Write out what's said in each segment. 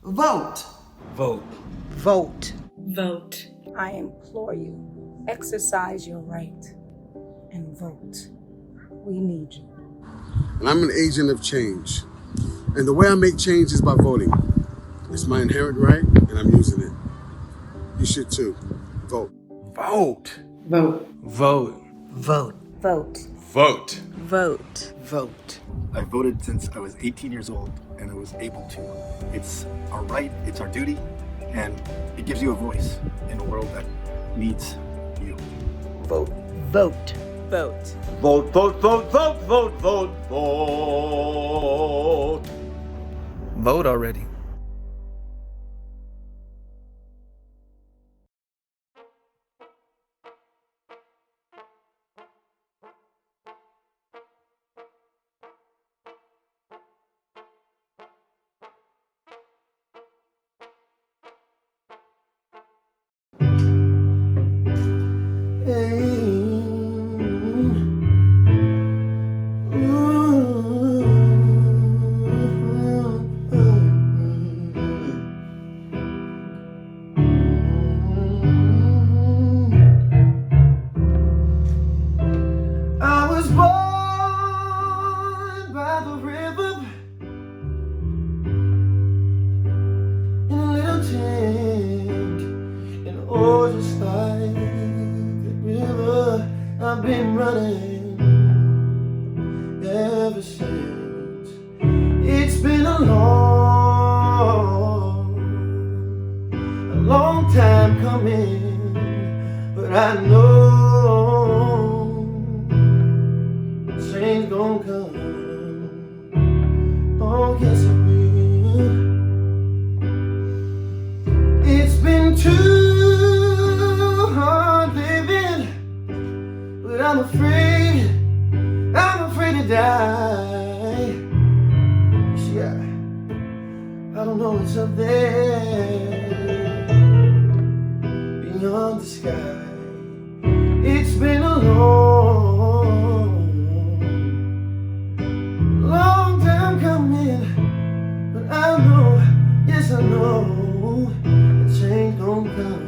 Vote. Vote. Vote. Vote. I implore you, exercise your right and vote. We need you. And I'm an agent of change. And the way I make change is by voting. It's my inherent right, and I'm using it. You should too. Vote. Vote. Vote. Vote. Vote. Vote. Vote. Vote. Vote. I voted since I was 18 years old and I was able to. It's our right, it's our duty, and it gives you a voice in a world that needs you. Vote. Vote. Vote. Vote, vote, vote, vote, vote, vote, vote. Vote already. I was born by the river in a little tent, and oh, just like the river, I've been running ever since. It's been a long time coming, but I know change gon' come. Oh, yes it will. It's been too hard living, but I'm afraid to die. Yeah, I don't know what's up there beyond the sky. It's been a long time coming, but I know, yes I know, a change gon' come.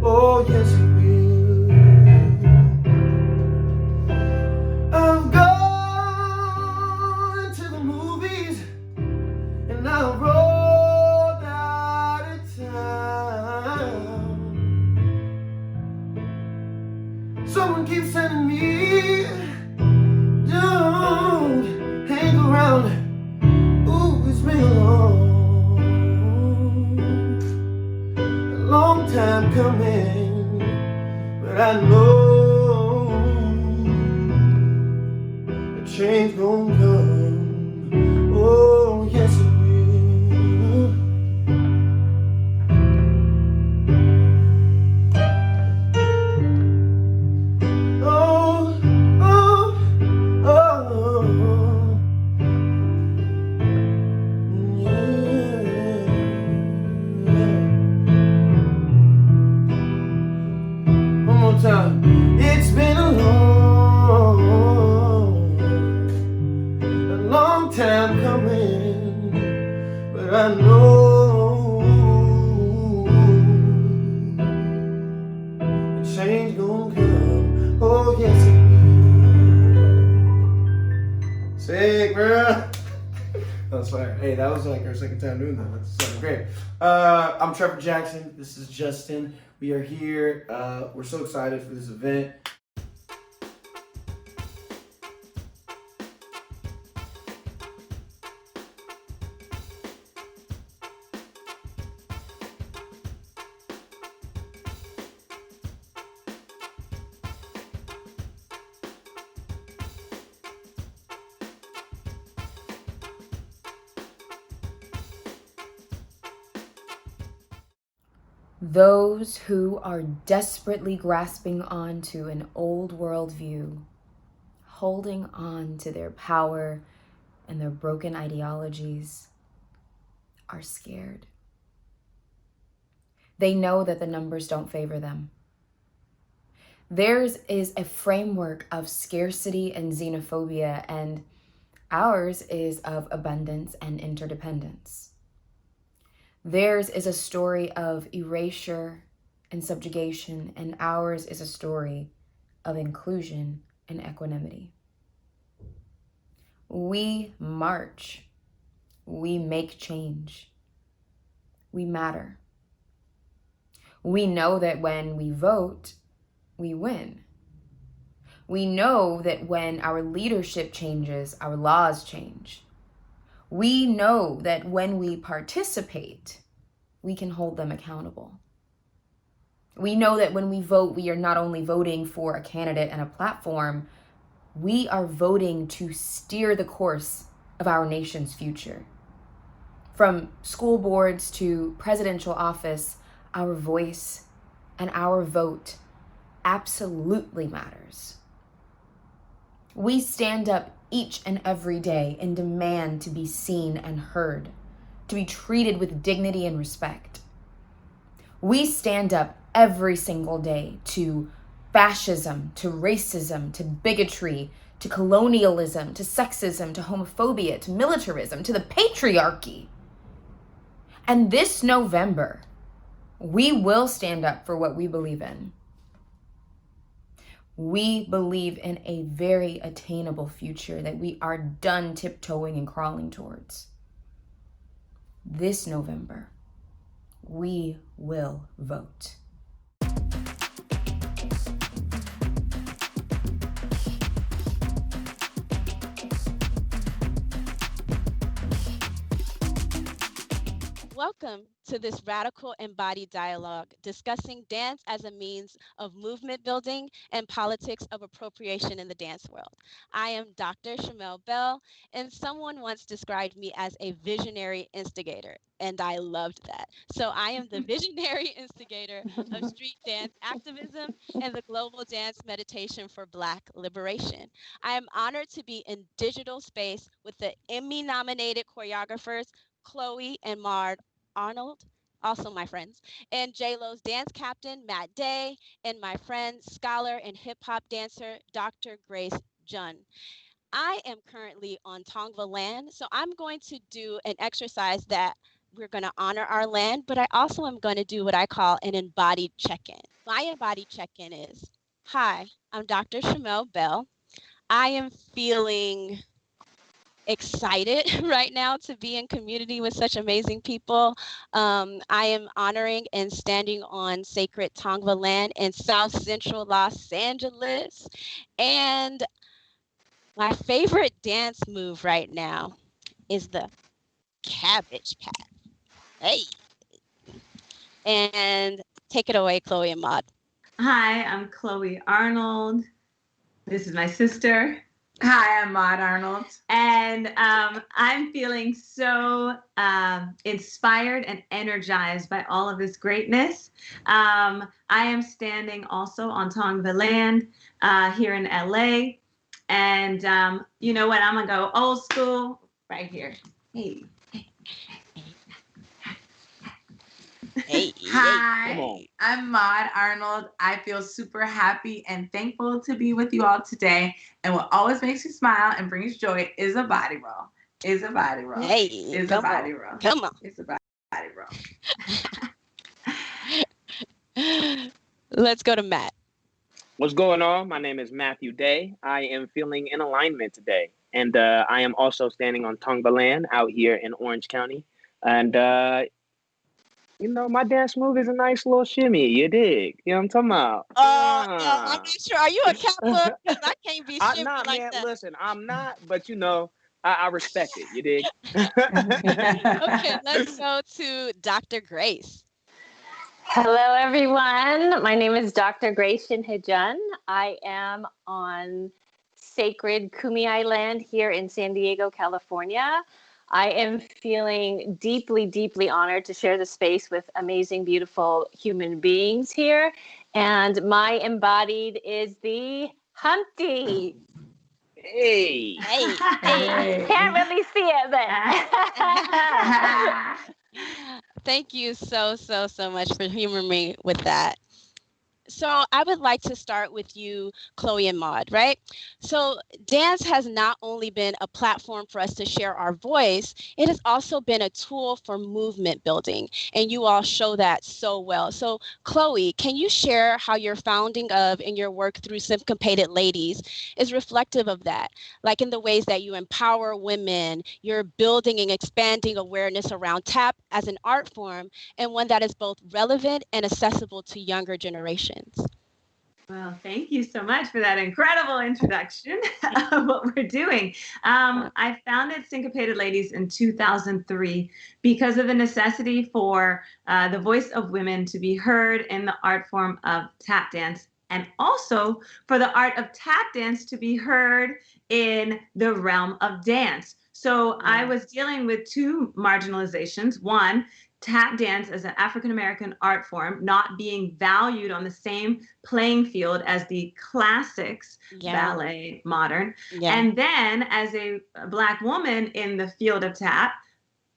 Oh yes it will. I've gone to the movies and I rolled out of town. Someone keeps telling me, don't hang around. Ooh, it's been a long time coming, but I know a change gon' come. Oh, yes it will. It's been a long time coming, but I know a change gon' come. Oh yes it will. Sick, bro. That was fire. Hey, that was like our second time doing that. That's sounding great. I'm Trevor Jackson. This is Justin. We are here. We're so excited for this event. Those who are desperately grasping onto an old worldview, holding on to their power and their broken ideologies, are scared. They know that the numbers don't favor them. Theirs is a framework of scarcity and xenophobia, and Ours is of abundance and interdependence. Theirs is a story of erasure and subjugation, and ours is a story of inclusion and equanimity. We march. We make change. We matter. We know that when we vote, we win. We know that when our leadership changes, our laws change. We know that when we participate, we can hold them accountable. We know that when we vote, we are not only voting for a candidate and a platform, we are voting to steer the course of our nation's future. From school boards to presidential office, our voice and our vote absolutely matters. We stand up each and every day and demand to be seen and heard, to be treated with dignity and respect. We stand up every single day to fascism, to racism, to bigotry, to colonialism, to sexism, to homophobia, to militarism, to the patriarchy. And this November, we will stand up for what we believe in. We believe in a very attainable future that we are done tiptoeing and crawling towards. This November, we will vote. Welcome to this radical embodied dialogue discussing dance as a means of movement building and politics of appropriation in the dance world. I am Dr. Shamel Bell, and someone once described me as a visionary instigator, and I loved that. So I am the visionary instigator of street dance activism and the global dance meditation for Black liberation. I am honored to be in digital space with the Emmy-nominated choreographers Chloe and Mard Arnold, also my friends, and J-Lo's dance captain, Matt Day, and my friend, scholar, and hip-hop dancer, Dr. Grace Jun. I am currently on Tongva land, so I'm going to do an exercise that we're going to honor our land, but I also am going to do what I call an embodied check-in. My embodied check-in is, hi, I'm Dr. Shamel Bell. I am feeling excited right now to be in community with such amazing people. I am honoring and standing on sacred Tongva land in South Central Los Angeles. And my favorite dance move right now is the Cabbage Patch. Hey. And take it away, Chloe and Maud. Hi, I'm Chloe Arnold. This is my sister. Hi, I'm Maud Arnold. And I'm feeling so inspired and energized by all of this greatness. I am standing also on Tongva land here in LA. And you know what? I'm going to go old school right here. Hey. Hey, Hi, I'm Maud Arnold. I feel super happy and thankful to be with you all today. And what always makes you smile and brings joy is a body roll. Is a body roll. Hey, is a body roll. Come on. It's a body roll. Let's go to Matt. What's going on? My name is Matthew Day. I am feeling in alignment today. And I am also standing on Tongva land out here in Orange County. And you know, my dance move is a nice little shimmy. You dig? You know what I'm talking about? I'm not sure. Are you a Kappa? Because I can't be shimmy not, like man. that. Listen, I'm not, but you know, I respect it. You dig? Okay, let's go to Dr. Grace. Hello, everyone. My name is Dr. Grace Hejun. I am on sacred Kumeyaay land here in San Diego, California. I am feeling deeply, deeply honored to share the space with amazing, beautiful human beings here. And my embodied is the Humpty. Hey. Can't really see it, but Thank you so much for humoring me with that. So I would like to start with you, Chloe and Maud, right? So dance has not only been a platform for us to share our voice, it has also been a tool for movement building. And you all show that so well. So Chloe, can you share how your founding of and your work through Syncopated Ladies is reflective of that? Like in the ways that you empower women, you're building and expanding awareness around tap as an art form and one that is both relevant and accessible to younger generations. Well, thank you so much for that incredible introduction of what we're doing. I founded Syncopated Ladies in 2003 because of the necessity for the voice of women to be heard in the art form of tap dance, and also for the art of tap dance to be heard in the realm of dance. So I was dealing with two marginalizations. One, tap dance as an African-American art form not being valued on the same playing field as the classics, ballet, modern. And then as a Black woman in the field of tap,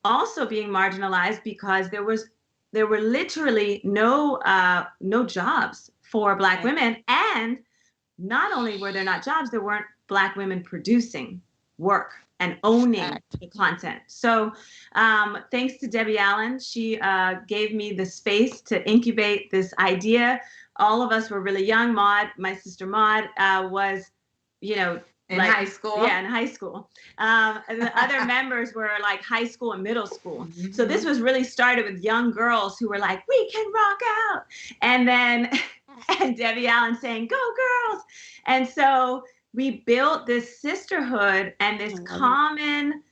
also being marginalized because there were literally no jobs for Black women. And not only were there not jobs, there weren't Black women producing work and owning the content. So thanks to Debbie Allen, she gave me the space to incubate this idea. All of us were really young. Maud, my sister Maud, was, in high school. Yeah, in high school. And the other members were like high school and middle school. Mm-hmm. So this was really started with young girls who were like, we can rock out. And then and Debbie Allen saying, go girls. And so we built this sisterhood and this common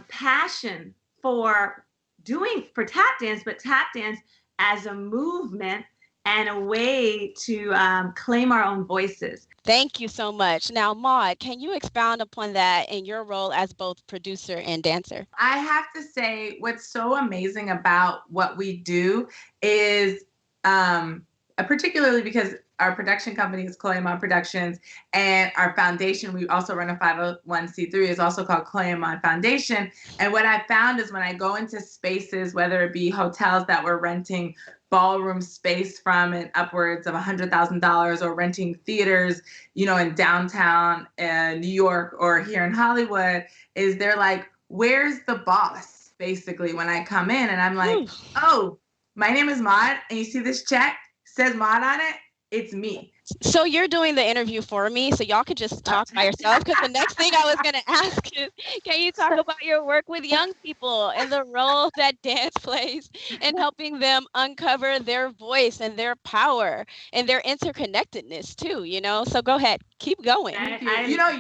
passion for tap dance, but tap dance as a movement and a way to claim our own voices. Thank you so much. Now, Maud, can you expound upon that in your role as both producer and dancer? I have to say, what's so amazing about what we do is, particularly because our production company is Chloe and Maud Productions, and our foundation, we also run a 501c3, is also called Chloe and Maud Foundation. And what I found is when I go into spaces, whether it be hotels that we're renting ballroom space from and upwards of $100,000, or renting theaters, in downtown New York or here in Hollywood, is they're like, where's the boss? Basically, when I come in, and I'm like, oh, my name is Maud, and you see this check, says Maud on it, it's me. So you're doing the interview for me, so y'all could just talk by yourself, because the next thing I was going to ask is, can you talk about your work with young people and the role that dance plays in helping them uncover their voice and their power and their interconnectedness too, So go ahead, keep going. We love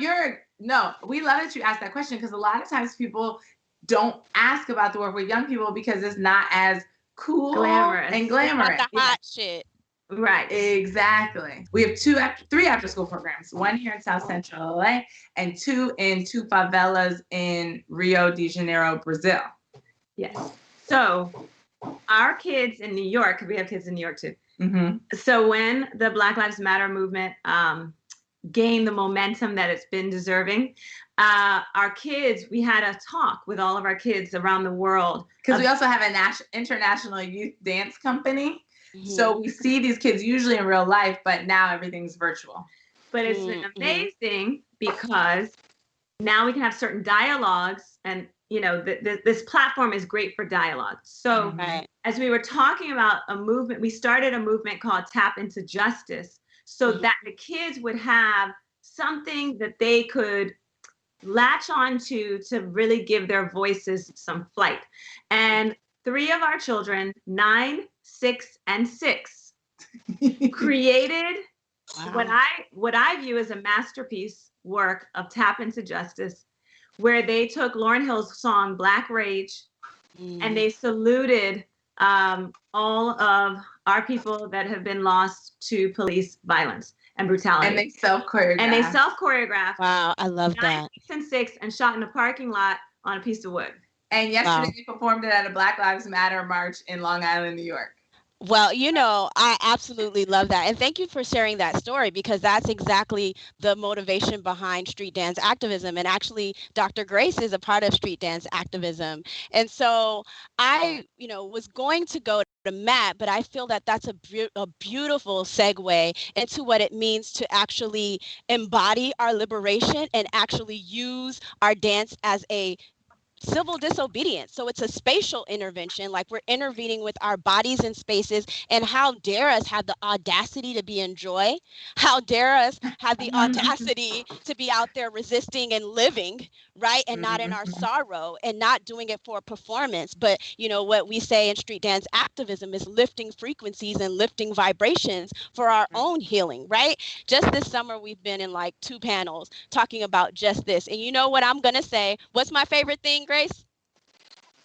that you asked that question, because a lot of times people don't ask about the work with young people because it's not as cool and glamorous. It's not the hot shit. Right, exactly. We have three after school programs, one here in South Central LA and two in two favelas in Rio de Janeiro, Brazil. Yes. So our kids in New York, we have kids in New York too. Mm-hmm. So when the Black Lives Matter movement gained the momentum that it's been deserving, our kids, we had a talk with all of our kids around the world. Because we also have an international youth dance company. Mm-hmm. So we see these kids usually in real life, but now everything's virtual. But it's been amazing because now we can have certain dialogues, and this platform is great for dialogue. So as we were talking about a movement, we started a movement called Tap Into Justice, so that the kids would have something that they could latch on to really give their voices some flight. And 3 of our children, 9, 6, and 6, created what I view as a masterpiece work of Tap Into Justice, where they took Lauryn Hill's song Black Rage and they saluted all of our people that have been lost to police violence and brutality. And they self-choreographed. Wow, I love 9, 6, and 6, and shot in a parking lot on a piece of wood. And yesterday we performed it at a Black Lives Matter march in Long Island, New York. Well, I absolutely love that. And thank you for sharing that story, because that's exactly the motivation behind street dance activism. And actually, Dr. Grace is a part of street dance activism. And so I, was going to go to Matt, but I feel that that's a beautiful segue into what it means to actually embody our liberation and actually use our dance as a civil disobedience. So it's a spatial intervention, like we're intervening with our bodies and spaces. And how dare us have the audacity to be in joy? How dare us have the audacity to be out there resisting and living, right? And not in our sorrow, and not doing it for performance. But what we say in street dance activism is lifting frequencies and lifting vibrations for our own healing, right? Just this summer, we've been in like 2 panels talking about just this. And you know what I'm going to say? What's my favorite thing, Grace?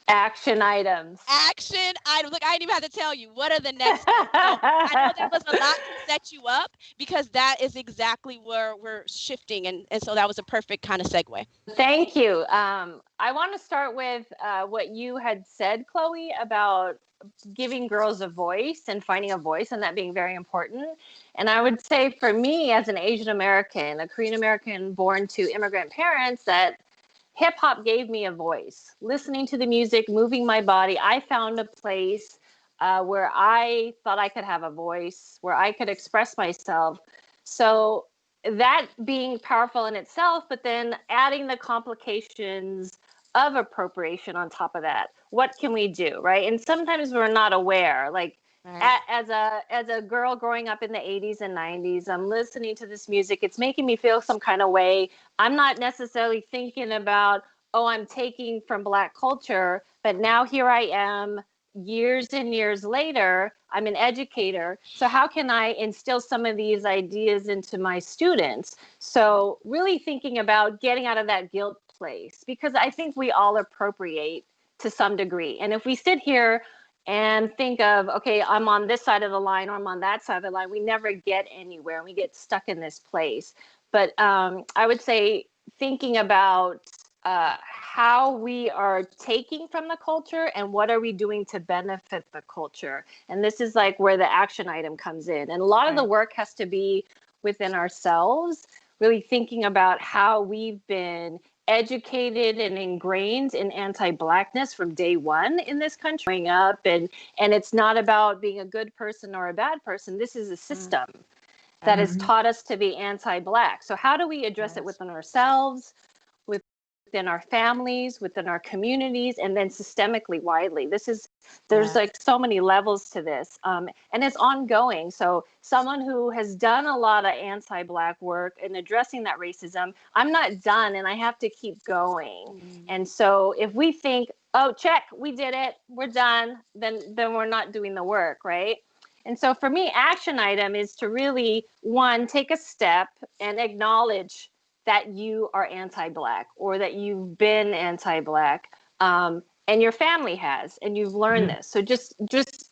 Action items. Action items. Look, I didn't even have to tell you. What are the next ones? So I know that was a lot to set you up, because that is exactly where we're shifting. And so that was a perfect kind of segue. Thank you. I want to start with what you had said, Chloe, about giving girls a voice and finding a voice, and that being very important. And I would say for me, as an Asian American, a Korean American born to immigrant parents, that hip hop gave me a voice. Listening to the music, moving my body, I found a place where I thought I could have a voice, where I could express myself. So that being powerful in itself, but then adding the complications of appropriation on top of that. What can we do, right? And sometimes we're not aware. Like as a girl growing up in the 80s and 90s, I'm listening to this music. It's making me feel some kind of way. I'm not necessarily thinking about, oh, I'm taking from Black culture, but now here I am years and years later, I'm an educator. So how can I instill some of these ideas into my students? So really thinking about getting out of that guilt place, because I think we all appropriate to some degree. And if we sit here and think of, okay, I'm on this side of the line or I'm on that side of the line, we never get anywhere. We get stuck in this place. But I would say thinking about how we are taking from the culture and what are we doing to benefit the culture. And this is like where the action item comes in. And a lot of the work has to be within ourselves, really thinking about how we've been educated and ingrained in anti-Blackness from day one in this country, growing up. And it's not about being a good person or a bad person. This is a system that has taught us to be anti-Black. So how do we address it within ourselves, within our families, within our communities, and then systemically widely? There's like so many levels to this, and it's ongoing. So someone who has done a lot of anti-Black work and addressing that racism, I'm not done and I have to keep going. And so if we think, oh, check, we did it, we're done, then we're not doing the work, right? And so for me, action item is to really, one, take a step and acknowledge that you are anti-Black or that you've been anti-Black, and your family has, and you've learned this. So just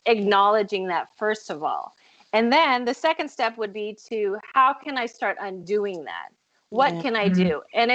acknowledging that first of all. And then the second step would be to, how can I start undoing that? What can I do? And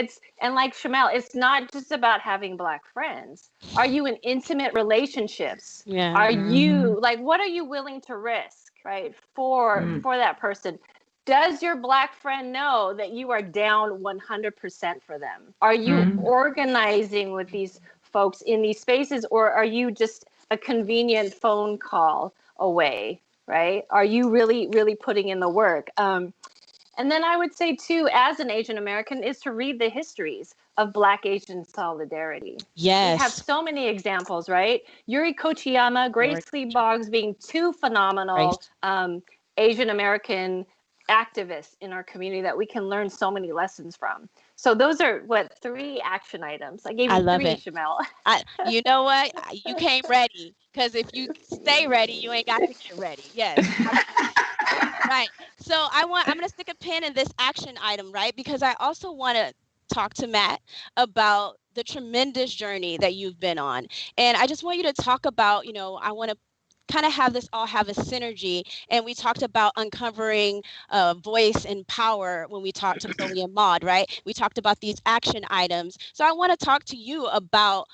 like Shamel, it's not just about having Black friends. Are you in intimate relationships? Are you like, what are you willing to risk, right? For that person? Does your Black friend know that you are down 100% for them? Are you organizing with these folks in these spaces, or are you just a convenient phone call away, right? Are you really, really putting in the work? And then I would say too, as an Asian American, is to read the histories of Black Asian solidarity. Yes. We have so many examples, right? Yuri Kochiyama, Grace Lee Boggs being two phenomenal Asian American activists in our community that we can learn so many lessons from. So those are 3 action items. I gave you 3, Shamel. You know what? You came ready, because if you stay ready, you ain't got to get ready. Yes. Right. So I'm going to stick a pin in this action item, right? Because I also want to talk to Matt about the tremendous journey that you've been on. And I just want you to talk about, I want to kind of have this all have a synergy. And we talked about uncovering voice and power when we talked to Chloe and Maud, right? We talked about these action items. So I want to talk to you about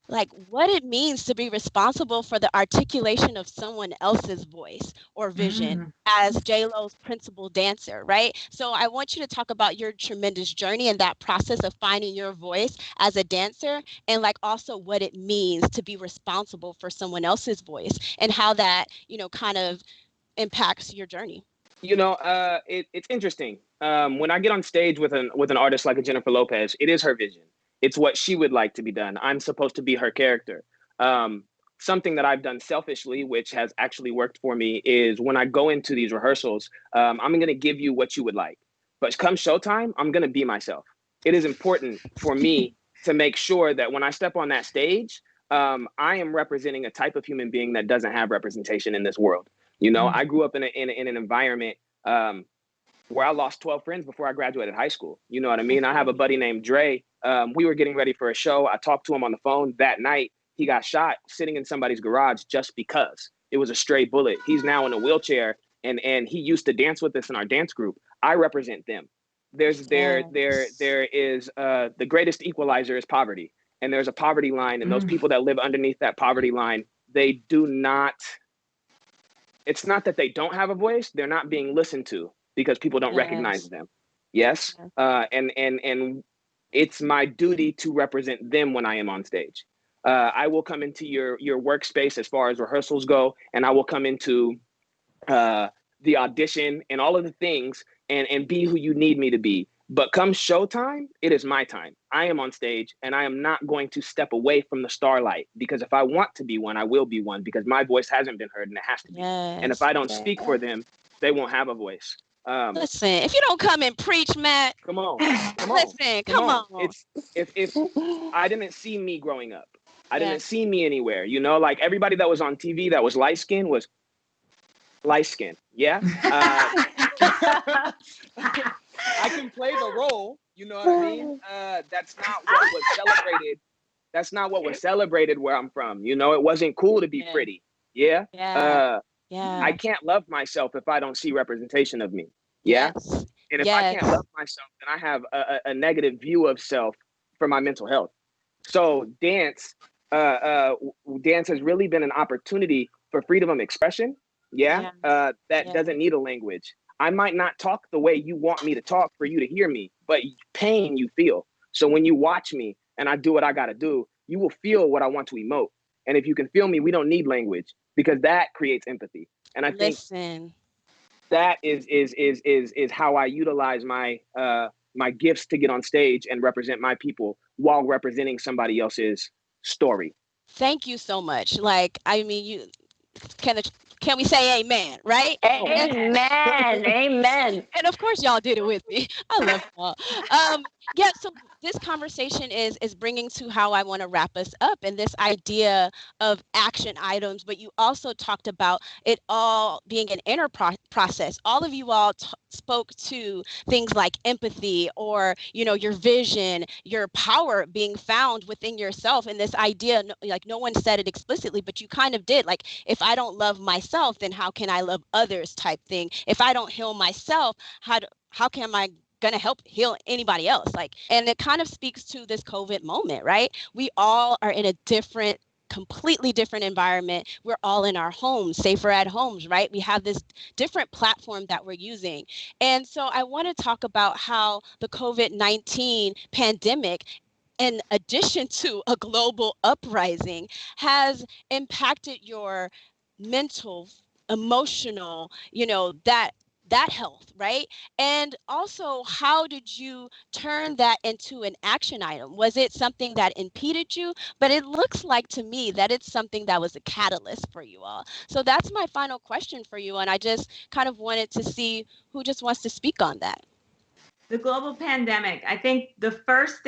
like what it means to be responsible for the articulation of someone else's voice or vision as J-Lo's principal dancer, right? So I want you to talk about your tremendous journey and that process of finding your voice as a dancer, and like also what it means to be responsible for someone else's voice and how that, kind of impacts your journey. It's interesting. When I get on stage with an artist like a Jennifer Lopez, it is her vision. It's what she would like to be done. I'm supposed to be her character. Something that I've done selfishly, which has actually worked for me, is when I go into these rehearsals, I'm going to give you what you would like. But come showtime, I'm going to be myself. It is important for me to make sure that when I step on that stage, I am representing a type of human being that doesn't have representation in this world. I grew up in an environment where I lost 12 friends before I graduated high school. You know what I mean? I have a buddy named Dre. We were getting ready for a show. I talked to him on the phone that night. He got shot sitting in somebody's garage just because it was a stray bullet. He's now in a wheelchair, and he used to dance with us in our dance group. I represent them. There is the greatest equalizer is poverty, and there's a poverty line, and those people that live underneath that poverty line, they do not. It's not that they don't have a voice; they're not being listened to because people don't recognize them. Yes, and it's my duty to represent them when I am on stage. I will come into your workspace as far as rehearsals go, and I will come into the audition and all of the things and be who you need me to be. But come showtime, it is my time. I am on stage, and I am not going to step away from the starlight, because if I want to be one, I will be one, because my voice hasn't been heard and it has to be. And if I don't speak for them, they won't have a voice. Listen, if you don't come and preach, Matt, come on. Listen, come on. It's if I didn't see me growing up. I didn't see me anywhere. Like everybody that was on TV that was light skinned was light skinned. Yeah. I can play the role. You know what I mean? That's not what was celebrated. That's not what was celebrated where I'm from. It wasn't cool to be pretty. Yeah. I can't love myself if I don't see representation of me. Yeah. And if I can't love myself, then I have a negative view of self for my mental health. So dance has really been an opportunity for freedom of expression. That doesn't need a language. I might not talk the way you want me to talk for you to hear me, but pain you feel. So when you watch me and I do what I got to do, you will feel what I want to emote. And if you can feel me, we don't need language, because that creates empathy. And I think that is how I utilize my my gifts to get on stage and represent my people while representing somebody else's story. Thank you so much. Like, I mean, you can we say amen, right? Amen. Amen. And of course, y'all did it with me. I love y'all. So this conversation is bringing to how I want to wrap us up, and this idea of action items, but you also talked about it all being an inner process. All of you all spoke to things like empathy, or, your vision, your power being found within yourself, and this idea, like no one said it explicitly, but you kind of did, like, if I don't love myself, then how can I love others type thing? If I don't heal myself, how can I gonna help heal anybody else? And it kind of speaks to this COVID moment, right? We all are in a completely different environment. We're all in our homes, safer at homes, right? We have this different platform that we're using. And so I want to talk about how the COVID-19 pandemic, in addition to a global uprising, has impacted your mental, emotional, that health, right? And also, how did you turn that into an action item? Was it something that impeded you? But it looks like to me that it's something that was a catalyst for you all. So that's my final question for you. And I just kind of wanted to see who just wants to speak on that. The global pandemic. I think the first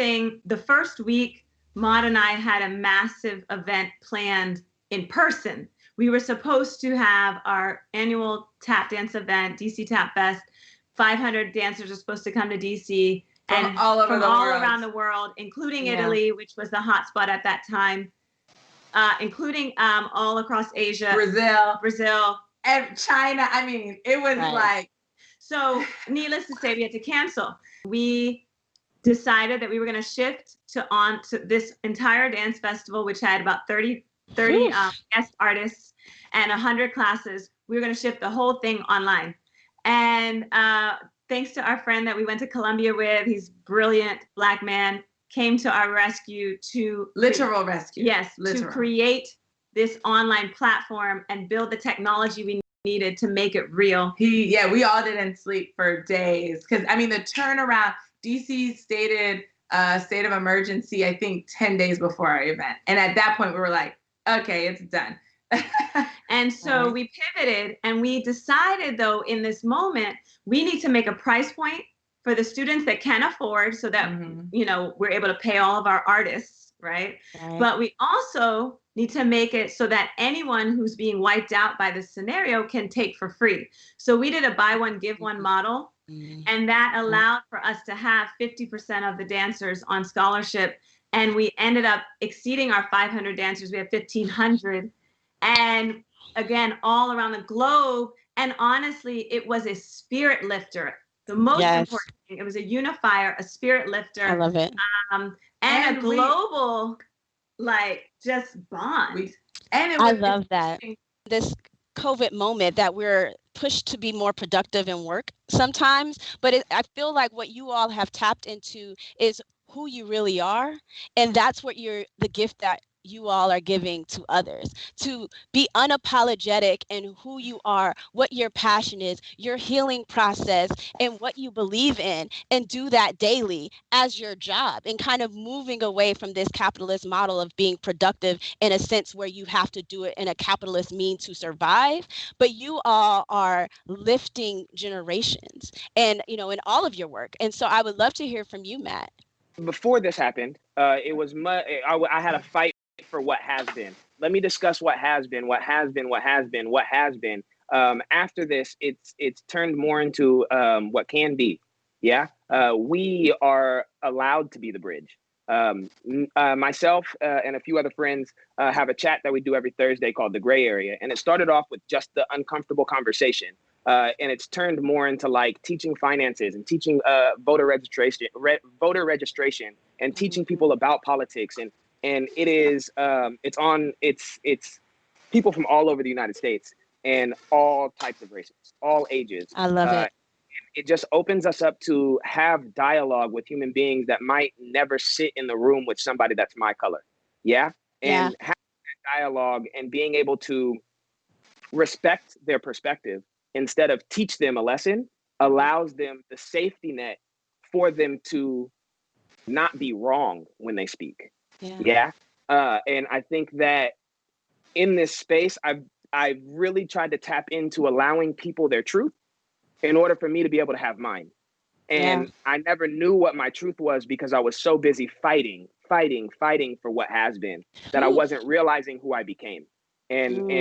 week, Maud and I had a massive event planned in person. We were supposed to have our annual tap dance event, DC Tap Fest. 500 dancers are supposed to come to DC from all around the world, including Italy, which was the hot spot at that time, including all across Asia, Brazil, and China. I mean, it was like. So needless to say, we had to cancel. We decided that we were going to shift to this entire dance festival, which had about 30 guest artists and 100 classes. We were going to shift the whole thing online. And thanks to our friend that we went to Columbia with, he's brilliant Black man, came to our rescue to literal rescue. Yes, literal. To create this online platform and build the technology we needed to make it real. We all didn't sleep for days because I mean the turnaround. DC stated state of emergency, I think 10 days before our event, and at that point we were like, okay, it's done. And so we pivoted and we decided, though, in this moment, we need to make a price point for the students that can afford so that, you know, we're able to pay all of our artists, right? But we also need to make it so that anyone who's being wiped out by this scenario can take for free. So we did a buy one, give one model. And that allowed for us to have 50% of the dancers on scholarship. And we ended up exceeding our 500 dancers. We had 1,500. And again, all around the globe. And honestly, it was a spirit lifter. The most important thing, it was a unifier, a spirit lifter. I love it. And a global, like, just bond. I love that. This COVID moment that we're pushed to be more productive in work sometimes, but I feel like what you all have tapped into is who you really are. And that's what the gift that you all are giving to others, to be unapologetic in who you are, what your passion is, your healing process, and what you believe in, and do that daily as your job, and kind of moving away from this capitalist model of being productive in a sense where you have to do it in a capitalist means to survive. But you all are lifting generations, and you know, in all of your work. And so I would love to hear from you, Matt. Before this happened, it was I had a fight for what has been. Let me discuss what has been. After this, it's turned more into what can be. Yeah, we are allowed to be the bridge. Myself and a few other friends have a chat that we do every Thursday called The Gray Area, and it started off with just the uncomfortable conversation, and it's turned more into like teaching finances and teaching voter registration, and teaching people about politics, and it is it's people from all over the United States and all types of races, all ages. I love it. It just opens us up to have dialogue with human beings that might never sit in the room with somebody that's my color. Yeah. And having that dialogue and being able to respect their perspective instead of teach them a lesson allows them the safety net for them to not be wrong when they speak. Yeah. And I think that in this space, I've really tried to tap into allowing people their truth in order for me to be able to have mine. And I never knew what my truth was because I was so busy fighting for what has been that I wasn't realizing who I became. And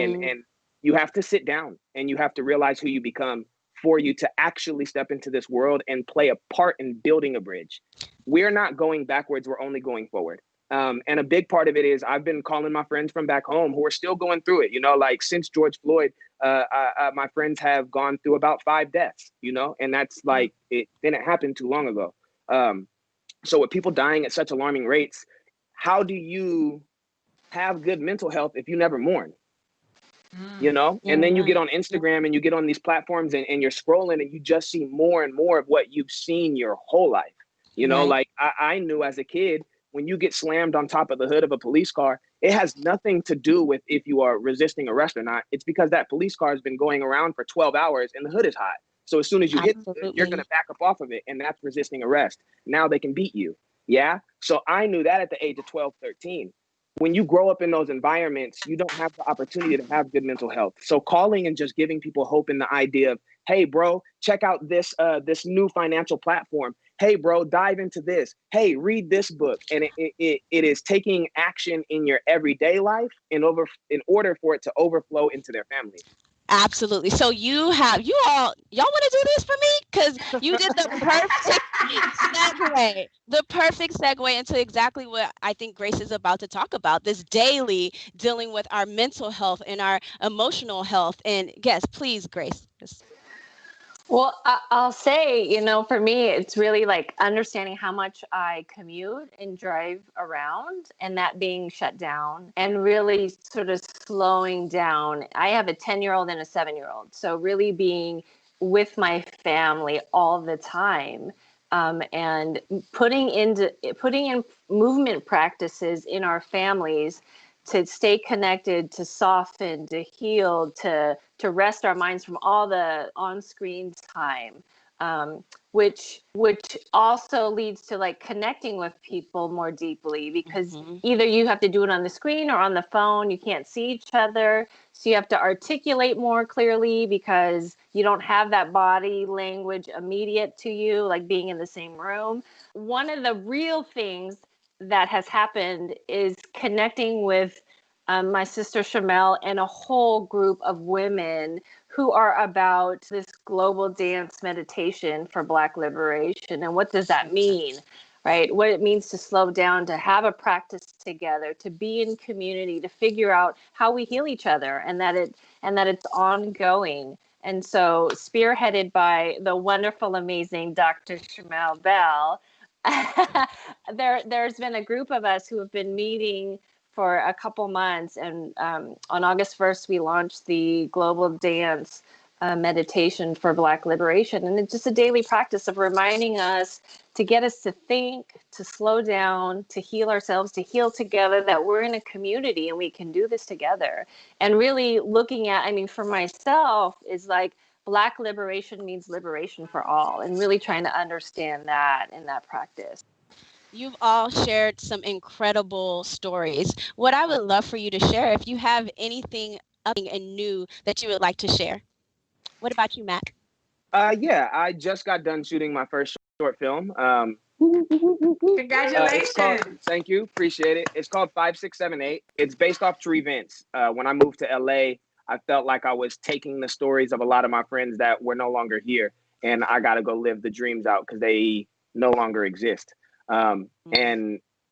you have to sit down and you have to realize who you become for you to actually step into this world and play a part in building a bridge. We're not going backwards, we're only going forward. And a big part of it is I've been calling my friends from back home who are still going through it. You know, like since George Floyd, my friends have gone through about 5 deaths, you know, and that's like, it didn't happen too long ago. So with people dying at such alarming rates, how do you have good mental health if you never mourn? You know, and then you get on Instagram and you get on these platforms and you're scrolling and you just see more and more of what you've seen your whole life. You know, like I knew as a kid, when you get slammed on top of the hood of a police car, it has nothing to do with if you are resisting arrest or not. It's because that police car has been going around for 12 hours and the hood is hot. So as soon as you hit the hood, you're going to back up off of it. And that's resisting arrest. Now they can beat you. Yeah. So I knew that at the age of 12, 13. When you grow up in those environments, you don't have the opportunity to have good mental health. So calling and just giving people hope in the idea of, hey, bro, check out this new financial platform. Hey, bro, dive into this. Hey, read this book. And it is taking action in your everyday life in order for it to overflow into their family. Absolutely. So y'all want to do this for me? Because you did the perfect segue into exactly what I think Grace is about to talk about, this daily dealing with our mental health and our emotional health. And yes, please, Grace. Well, I'll say, for me, it's really like understanding how much I commute and drive around and that being shut down and really sort of slowing down. I have a 10-year-old and a 7-year-old. So really being with my family all the time, and putting in movement practices in our families to stay connected, to soften, to heal, to rest our minds from all the on-screen time, which also leads to like connecting with people more deeply, because either you have to do it on the screen or on the phone. You can't see each other, so you have to articulate more clearly because you don't have that body language immediate to you, like being in the same room. One of the real things that has happened is connecting with my sister Shamel and a whole group of women who are about this global dance meditation for Black liberation. And what does that mean, right? What it means to slow down, to have a practice together, to be in community, to figure out how we heal each other, and that it's ongoing. And so, spearheaded by the wonderful, amazing Dr. Shamel Bell, there's been a group of us who have been meeting for a couple months, and on August 1st we launched the Global Dance Meditation for Black Liberation, and it's just a daily practice of reminding us to get us to think, to slow down, to heal ourselves, to heal together, that we're in a community and we can do this together. And really looking at, for myself, is like Black liberation means liberation for all, and really trying to understand that in that practice. You've all shared some incredible stories. What I would love for you to share, if you have anything upcoming and new that you would like to share. What about you, Matt? Yeah, I just got done shooting my first short film. Congratulations. Thank you. Appreciate it. It's called 5678. It's based off true events. When I moved to LA, I felt like I was taking the stories of a lot of my friends that were no longer here, and I got to go live the dreams out because they no longer exist. And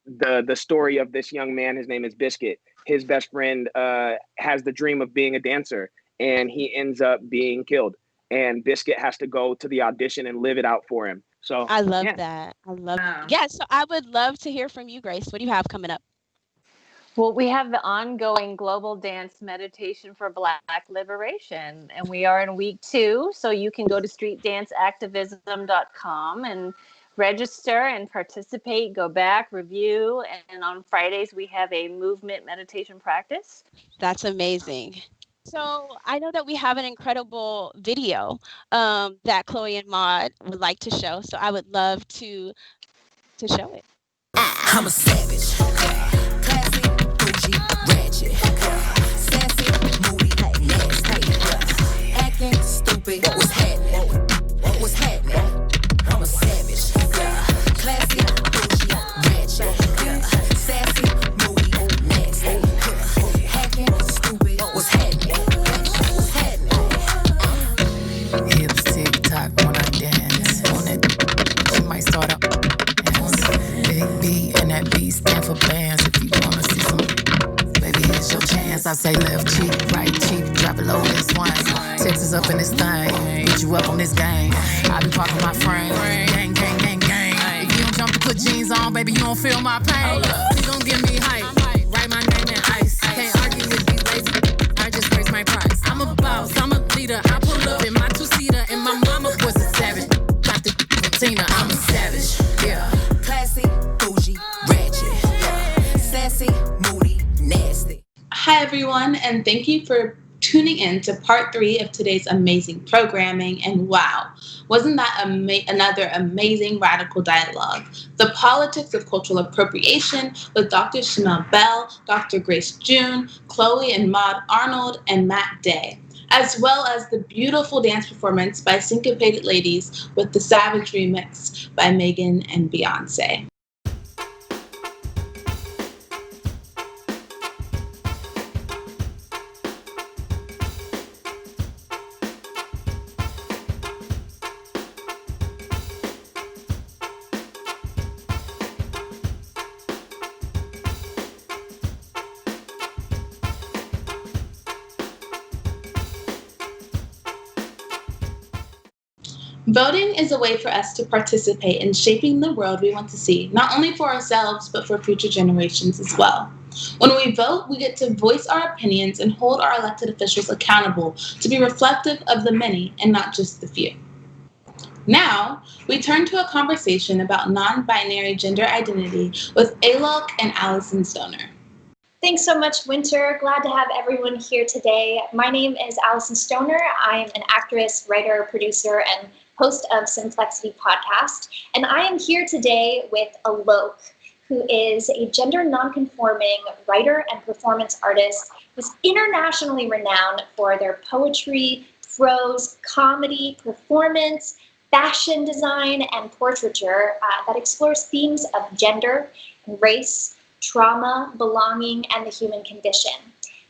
the story of this young man, his name is Biscuit. His best friend has the dream of being a dancer, and he ends up being killed. And Biscuit has to go to the audition and live it out for him. So I love that. I love Yeah, so I would love to hear from you, Grace. What do you have coming up? Well, we have the ongoing Global Dance Meditation for Black Liberation, and we are in week 2. So you can go to streetdanceactivism.com and register and participate, go back, review. And on Fridays, we have a movement meditation practice. That's amazing. So I know that we have an incredible video that Chloe and Maud would like to show. So I would love to show it. I'm a savage. Classy, bougie, ratchet. Sassy, moody, nasty. Acting stupid. What's happening? What's happening? I'm a savage. Classy, bougie, ratchet. Sassy, moody, nasty. Acting stupid. What's happening? What's happening? Hips tick tock when I dance. On it, she might start up. Big B and that B stand for bands. If you wanna see some, baby, here's your chance. I say left cheek, right cheek, drop it low this one. Texas up in this thing, get you up on this game. I be parking my frame, gang, gang, gang, gang. If you don't jump to put jeans on, baby, you don't feel my pain. You gon' give me hype, write my name in ice. Can't argue with these lazy, I just raise my price. I'm a boss, I'm a leader. I pull up in my 2-seater, and my mama was a savage. Like the Tina, I'm a savage, yeah. Classy, bougie, ratchet. Sassy, moody, nasty. Hi, everyone, and thank you for tuning in to part 3 of today's amazing programming. And wow, wasn't that another amazing radical dialogue? The politics of cultural appropriation with Dr. Shamel Bell, Dr. Grace June, Chloe and Maud Arnold, and Matt Day, as well as the beautiful dance performance by Syncopated Ladies with the Savage remix by Megan and Beyonce. Voting is a way for us to participate in shaping the world we want to see, not only for ourselves, but for future generations as well. When we vote, we get to voice our opinions and hold our elected officials accountable to be reflective of the many and not just the few. Now, we turn to a conversation about non-binary gender identity with Alok and Allison Stoner. Thanks so much, Winter. Glad to have everyone here today. My name is Allison Stoner. I am an actress, writer, producer, and host of Complexity podcast. And I am here today with Alok, who is a gender nonconforming writer and performance artist who's internationally renowned for their poetry, prose, comedy, performance, fashion design, and portraiture that explores themes of gender, race, trauma, belonging, and the human condition.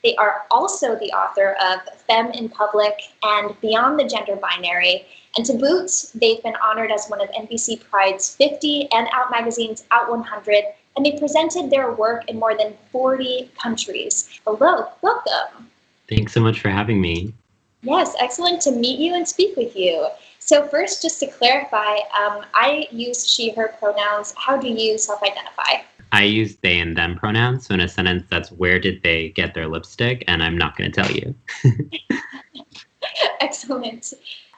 They are also the author of Femme in Public and Beyond the Gender Binary. And to boot, they've been honored as one of NBC Pride's 50 and Out Magazine's Out 100, and they presented their work in more than 40 countries. Hello, welcome. Thanks so much for having me. Yes, excellent to meet you and speak with you. So first, just to clarify, I use she, her pronouns. How do you self-identify? I use they and them pronouns. So in a sentence, that's where did they get their lipstick? And I'm not going to tell you. Excellent.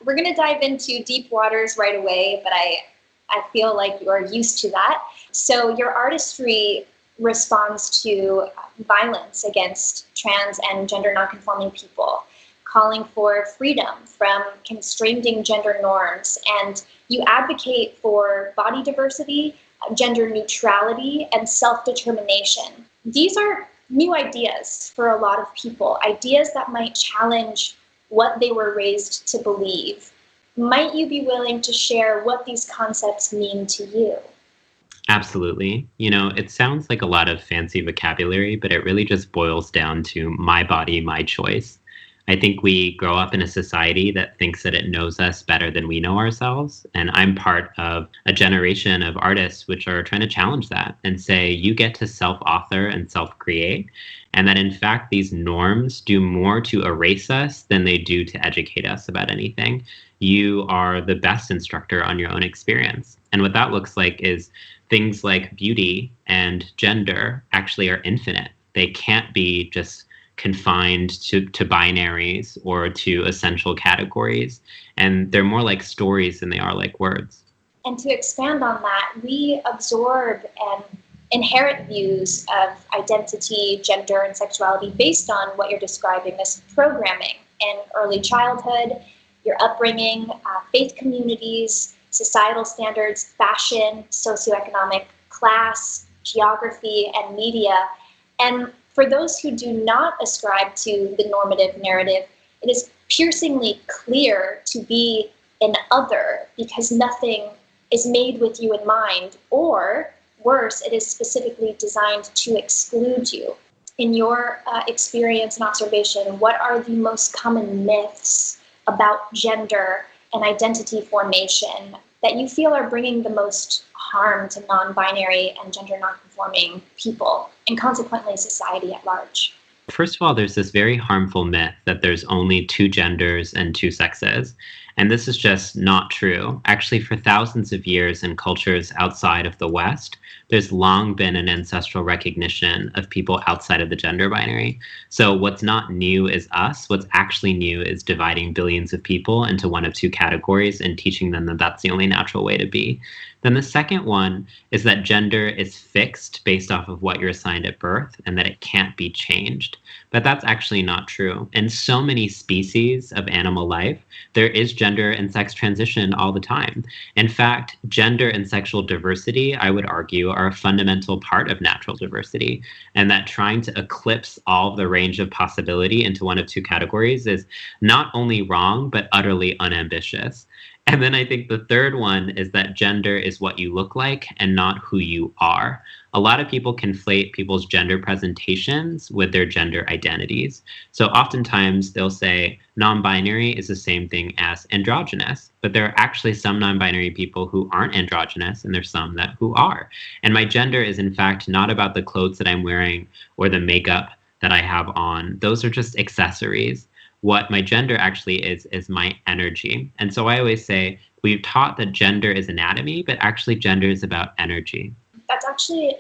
We're going to dive into deep waters right away, but I feel like you're used to that. So your artistry responds to violence against trans and gender nonconforming people, calling for freedom from constraining gender norms, and you advocate for body diversity, gender neutrality, and self-determination. These are new ideas for a lot of people, ideas that might challenge what they were raised to believe. Might you be willing to share what these concepts mean to you? Absolutely. You know, it sounds like a lot of fancy vocabulary, but it really just boils down to my body, my choice. I think we grow up in a society that thinks that it knows us better than we know ourselves. And I'm part of a generation of artists which are trying to challenge that and say, you get to self-author and self-create. And that in fact, these norms do more to erase us than they do to educate us about anything. You are the best instructor on your own experience. And what that looks like is things like beauty and gender actually are infinite. They can't be just confined to binaries or to essential categories. And they're more like stories than they are like words. And to expand on that, we absorb and inherit views of identity, gender, and sexuality based on what you're describing as programming in early childhood, your upbringing, faith communities, societal standards, fashion, socioeconomic class, geography, and media. And for those who do not ascribe to the normative narrative, it is piercingly clear to be an other because nothing is made with you in mind, or worse, it is specifically designed to exclude you. In your experience and observation, what are the most common myths about gender and identity formation that you feel are bringing the most harm to non-binary and gender non-conforming people, and consequently society at large? First of all, there's this very harmful myth that there's only two genders and two sexes. And this is just not true. Actually, for thousands of years in cultures outside of the West, there's long been an ancestral recognition of people outside of the gender binary. So what's not new is us. What's actually new is dividing billions of people into one of two categories and teaching them that that's the only natural way to be. Then the second one is that gender is fixed based off of what you're assigned at birth and that it can't be changed. But that's actually not true. In so many species of animal life, there is gender and sex transition all the time. In fact, gender and sexual diversity, I would argue, are a fundamental part of natural diversity, and that trying to eclipse all of the range of possibility into one of two categories is not only wrong, but utterly unambitious. And then I think the third one is that gender is what you look like and not who you are. A lot of people conflate people's gender presentations with their gender identities. So oftentimes they'll say non-binary is the same thing as androgynous, but there are actually some non-binary people who aren't androgynous, and there's some that who are. And my gender is in fact not about the clothes that I'm wearing or the makeup that I have on. Those are just accessories. What my gender actually is my energy. And so I always say We've taught that gender is anatomy, but actually gender is about energy. That's actually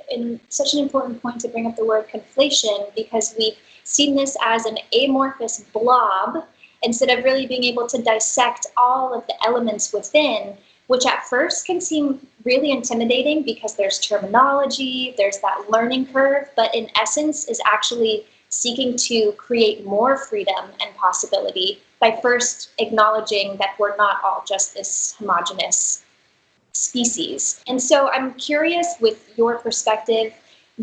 such an important point to bring up the word conflation, because we've seen this as an amorphous blob instead of really being able to dissect all of the elements within, which at first can seem really intimidating because there's terminology, there's that learning curve, but in essence is actually seeking to create more freedom and possibility by first acknowledging that we're not all just this homogenous species. And so I'm curious, with your perspective,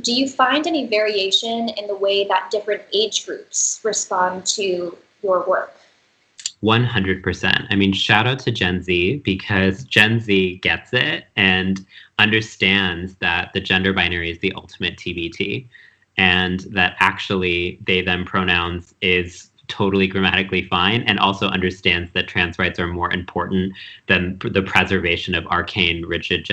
do you find any variation in the way that different age groups respond to your work? 100%. I mean, shout out to Gen Z, because Gen Z gets it and understands that the gender binary is the ultimate TBT, and that actually they, them pronouns is totally grammatically fine, and also understands that trans rights are more important than the preservation of arcane, rigid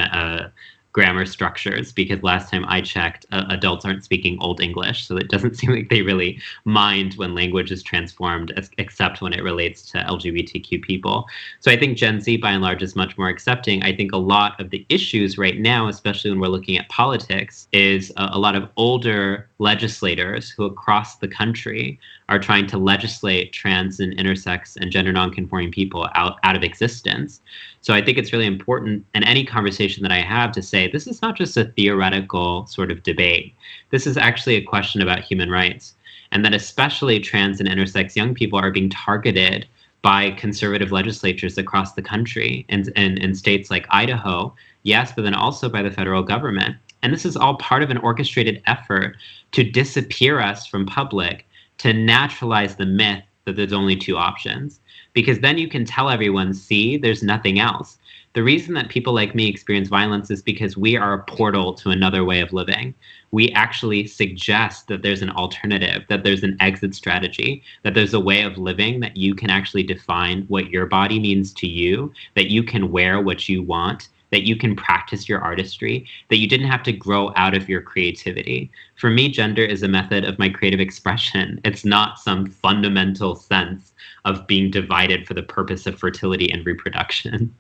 grammar structures, because last time I checked, adults aren't speaking Old English, so it doesn't seem like they really mind when language is transformed, except when it relates to LGBTQ people. So I think Gen Z, by and large, is much more accepting. I think a lot of the issues right now, especially when we're looking at politics, is a lot of older legislators who across the country are trying to legislate trans and intersex and gender nonconforming people out of existence. So I think it's really important in any conversation that I have to say, this is not just a theoretical sort of debate. This is actually a question about human rights, and that especially trans and intersex young people are being targeted by conservative legislatures across the country, and in states like Idaho, yes, but then also by the federal government. And this is all part of an orchestrated effort to disappear us from public, to naturalize the myth that there's only two options. Because then you can tell everyone, see, there's nothing else. The reason that people like me experience violence is because we are a portal to another way of living. We actually suggest that there's an alternative, that there's an exit strategy, that there's a way of living that you can actually define what your body means to you, that you can wear what you want, that you can practice your artistry, that you didn't have to grow out of your creativity. For me, gender is a method of my creative expression. It's not some fundamental sense of being divided for the purpose of fertility and reproduction.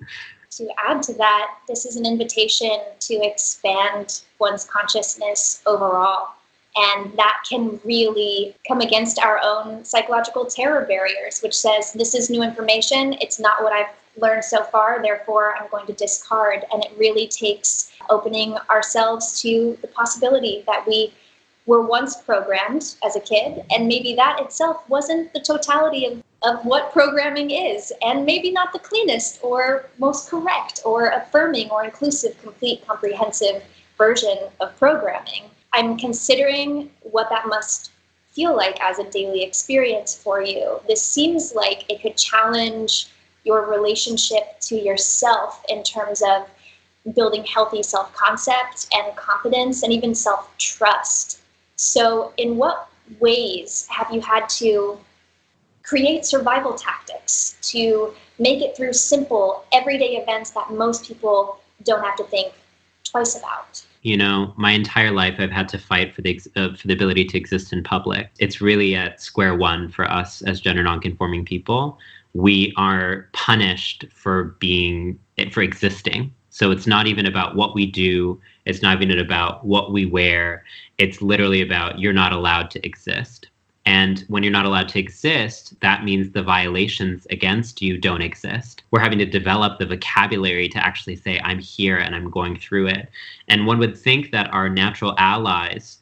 To add to that, this is an invitation to expand one's consciousness overall. And that can really come against our own psychological terror barriers, which says, this is new information, it's not what I've learned so far, therefore I'm going to discard. And it really takes opening ourselves to the possibility that we were once programmed as a kid, and maybe that itself wasn't the totality of what programming is, and maybe not the cleanest or most correct or affirming or inclusive, complete, comprehensive version of programming. I'm considering what that must feel like as a daily experience for you. This seems like it could challenge your relationship to yourself in terms of building healthy self-concept and confidence and even self-trust. So in what ways have you had to create survival tactics to make it through simple, everyday events that most people don't have to think twice about? You know, my entire life I've had to fight for the ability to exist in public. It's really at square one for us as gender nonconforming people. We are punished for existing. So it's not even about what we do. It's not even about what we wear. It's literally about you're not allowed to exist. And when you're not allowed to exist, that means the violations against you don't exist. We're having to develop the vocabulary to actually say, I'm here and I'm going through it. And one would think that our natural allies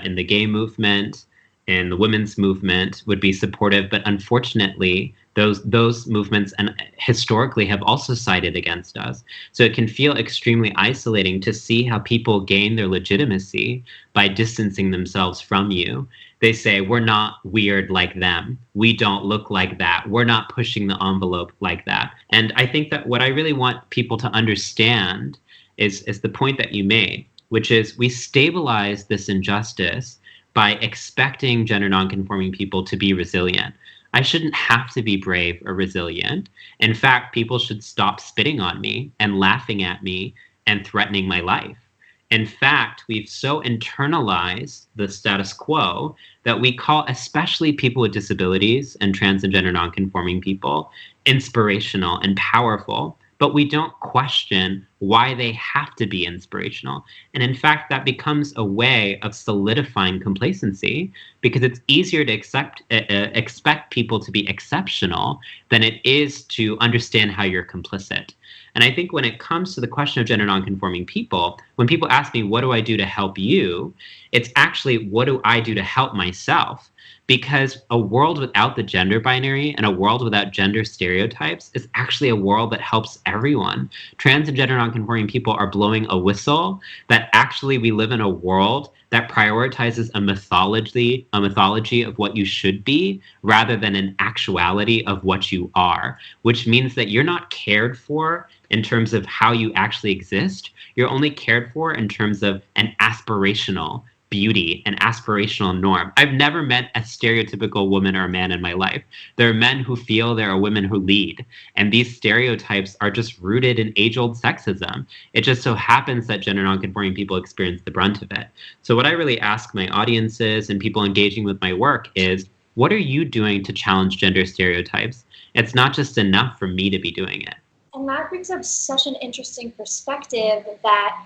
in the gay movement, in the women's movement would be supportive, but unfortunately, those movements and historically have also sided against us. So it can feel extremely isolating to see how people gain their legitimacy by distancing themselves from you. They say, we're not weird like them. We don't look like that. We're not pushing the envelope like that. And I think that what I really want people to understand is the point that you made, which is we stabilize this injustice by expecting gender nonconforming people to be resilient. I shouldn't have to be brave or resilient. In fact, people should stop spitting on me and laughing at me and threatening my life. In fact, we've so internalized the status quo that we call especially people with disabilities and trans and gender nonconforming people inspirational and powerful but we don't question why they have to be inspirational. And in fact, that becomes a way of solidifying complacency, because it's easier to expect people to be exceptional than it is to understand how you're complicit. And I think when it comes to the question of gender nonconforming people, when people ask me, what do I do to help you? It's actually, what do I do to help myself? Because a world without the gender binary and a world without gender stereotypes is actually a world that helps everyone. Trans and gender nonconforming people are blowing a whistle that actually we live in a world that prioritizes a mythology of what you should be rather than an actuality of what you are, which means that you're not cared for in terms of how you actually exist. You're only cared for in terms of an aspirational beauty, an aspirational norm. I've never met a stereotypical woman or man in my life. There are men who feel, there are women who lead. And these stereotypes are just rooted in age-old sexism. It just so happens that gender nonconforming people experience the brunt of it. So what I really ask my audiences and people engaging with my work is, what are you doing to challenge gender stereotypes? It's not just enough for me to be doing it. And that brings up such an interesting perspective that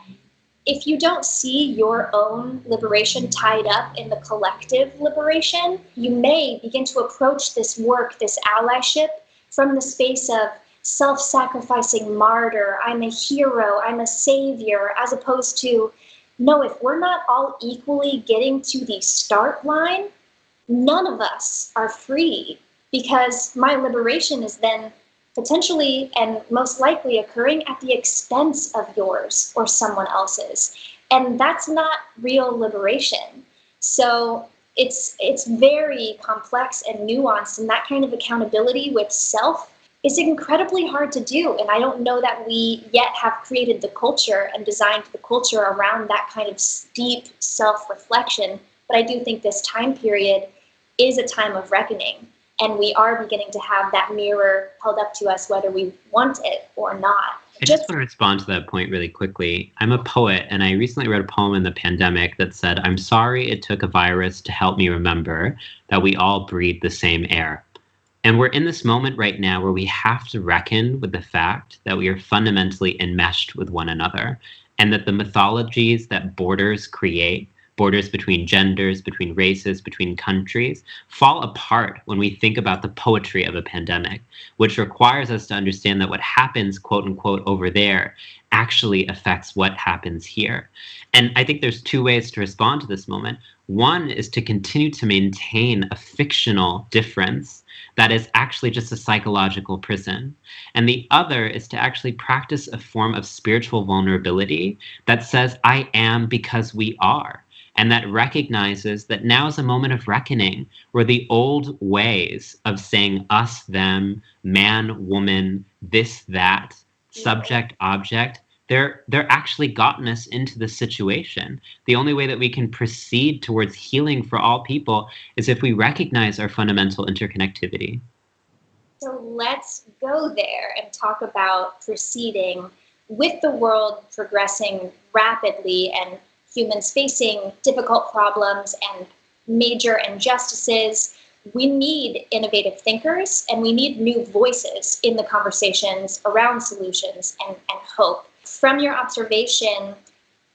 if you don't see your own liberation tied up in the collective liberation, you may begin to approach this work, this allyship, from the space of self-sacrificing martyr, I'm a hero, I'm a savior, as opposed to, no, if we're not all equally getting to the start line, none of us are free, because my liberation is then potentially and most likely occurring at the expense of yours or someone else's. And that's not real liberation. So it's very complex and nuanced, and that kind of accountability with self is incredibly hard to do. And I don't know that we yet have created the culture and designed the culture around that kind of deep self-reflection. But I do think this time period is a time of reckoning. And we are beginning to have that mirror held up to us, whether we want it or not. I just want to respond to that point really quickly. I'm a poet, and I recently read a poem in the pandemic that said, I'm sorry it took a virus to help me remember that we all breathe the same air. And we're in this moment right now where we have to reckon with the fact that we are fundamentally enmeshed with one another, and that the mythologies that borders create, borders between genders, between races, between countries, fall apart when we think about the poetry of a pandemic, which requires us to understand that what happens, quote unquote, over there actually affects what happens here. And I think there's two ways to respond to this moment. One is to continue to maintain a fictional difference that is actually just a psychological prison. And the other is to actually practice a form of spiritual vulnerability that says, I am because we are. And that recognizes that now is a moment of reckoning where the old ways of saying us, them, man, woman, this, that, subject, object, they're actually gotten us into this situation. The only way that we can proceed towards healing for all people is if we recognize our fundamental interconnectivity. So let's go there and talk about proceeding with the world progressing rapidly and humans facing difficult problems and major injustices. We need innovative thinkers, and we need new voices in the conversations around solutions and hope. From your observation,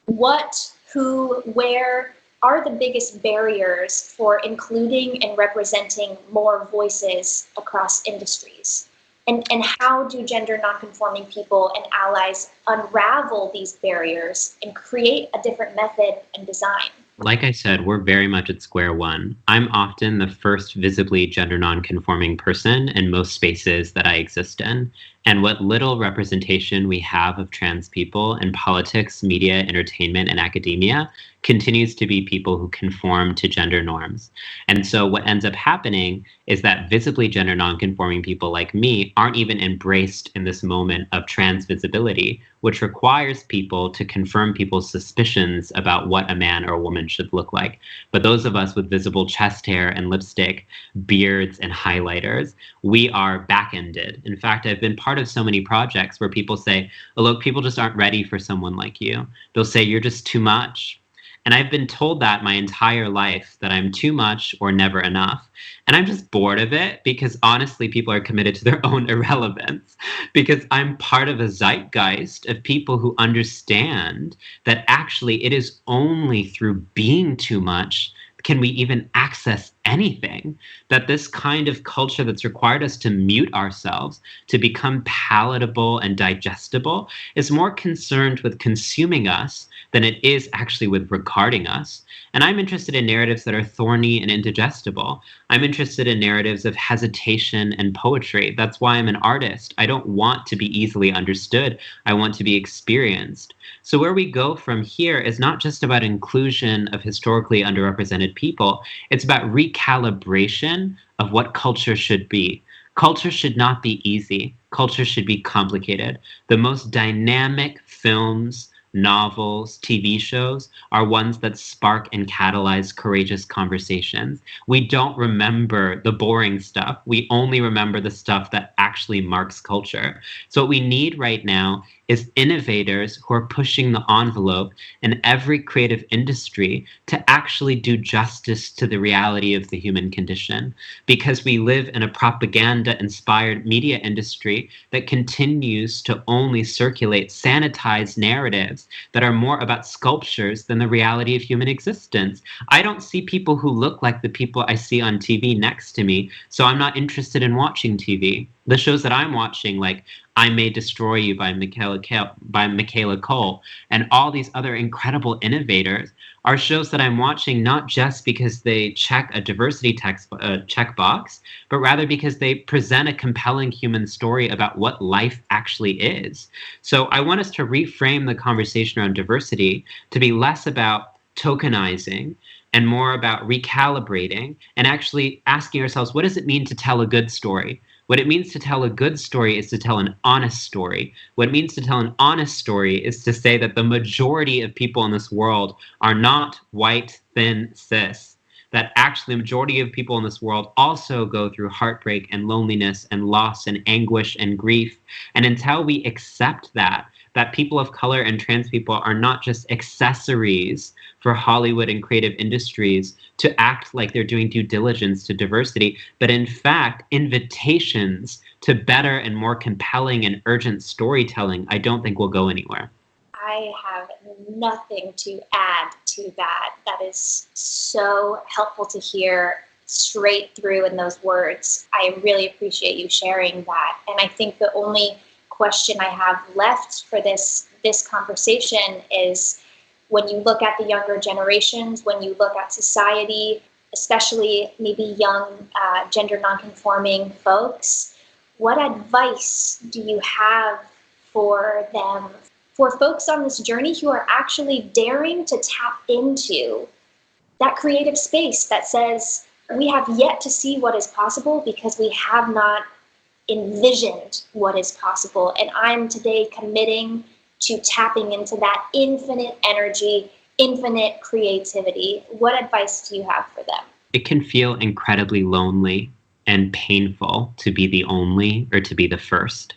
what, who, where are the biggest barriers for including and representing more voices across industries? And how do gender nonconforming people and allies unravel these barriers and create a different method and design? Like I said, we're very much at square one. I'm often the first visibly gender nonconforming person in most spaces that I exist in. And what little representation we have of trans people in politics, media, entertainment, and academia continues to be people who conform to gender norms. And so what ends up happening is that visibly gender nonconforming people like me aren't even embraced in this moment of trans visibility, which requires people to confirm people's suspicions about what a man or a woman should look like. But those of us with visible chest hair and lipstick, beards and highlighters, we are back-ended. In fact, I've been part of so many projects where people say, oh, look, people just aren't ready for someone like you. They'll say, you're just too much. And I've been told that my entire life, that I'm too much or never enough. And I'm just bored of it because honestly, people are committed to their own irrelevance, because I'm part of a zeitgeist of people who understand that actually it is only through being too much can we even access anything, that this kind of culture that's required us to mute ourselves to become palatable and digestible is more concerned with consuming us than it is actually with regarding us. And I'm interested in narratives that are thorny and indigestible. I'm interested in narratives of hesitation and poetry. That's why I'm an artist. I don't want to be easily understood. I want to be experienced. So where we go from here is not just about inclusion of historically underrepresented people. It's about recalibration of what culture should be. Culture should not be easy. Culture should be complicated. The most dynamic films, novels, TV shows are ones that spark and catalyze courageous conversations. We don't remember the boring stuff. We only remember the stuff that actually marks culture. So what we need right now is innovators who are pushing the envelope in every creative industry to actually do justice to the reality of the human condition. Because we live in a propaganda-inspired media industry that continues to only circulate sanitized narratives that are more about sculptures than the reality of human existence. I don't see people who look like the people I see on TV next to me, so I'm not interested in watching TV. The shows that I'm watching, like I May Destroy You by Michaela Cole, and all these other incredible innovators, are shows that I'm watching not just because they check a diversity checkbox, but rather because they present a compelling human story about what life actually is. So I want us to reframe the conversation around diversity to be less about tokenizing and more about recalibrating and actually asking ourselves, what does it mean to tell a good story? What it means to tell a good story is to tell an honest story. What it means to tell an honest story is to say that the majority of people in this world are not white, thin, cis. That actually the majority of people in this world also go through heartbreak and loneliness and loss and anguish and grief. And until we accept that people of color and trans people are not just accessories for Hollywood and creative industries to act like they're doing due diligence to diversity, but in fact, invitations to better and more compelling and urgent storytelling, I don't think will go anywhere. I have nothing to add to that. That is so helpful to hear straight through in those words. I really appreciate you sharing that. And I think the only question I have left for this conversation is, when you look at the younger generations, when you look at society, especially maybe young gender nonconforming folks, what advice do you have for them, for folks on this journey who are actually daring to tap into that creative space that says, we have yet to see what is possible because we have not envisioned what is possible. And I'm today committing to tapping into that infinite energy, infinite creativity. What advice do you have for them? It can feel incredibly lonely and painful to be the only or to be the first.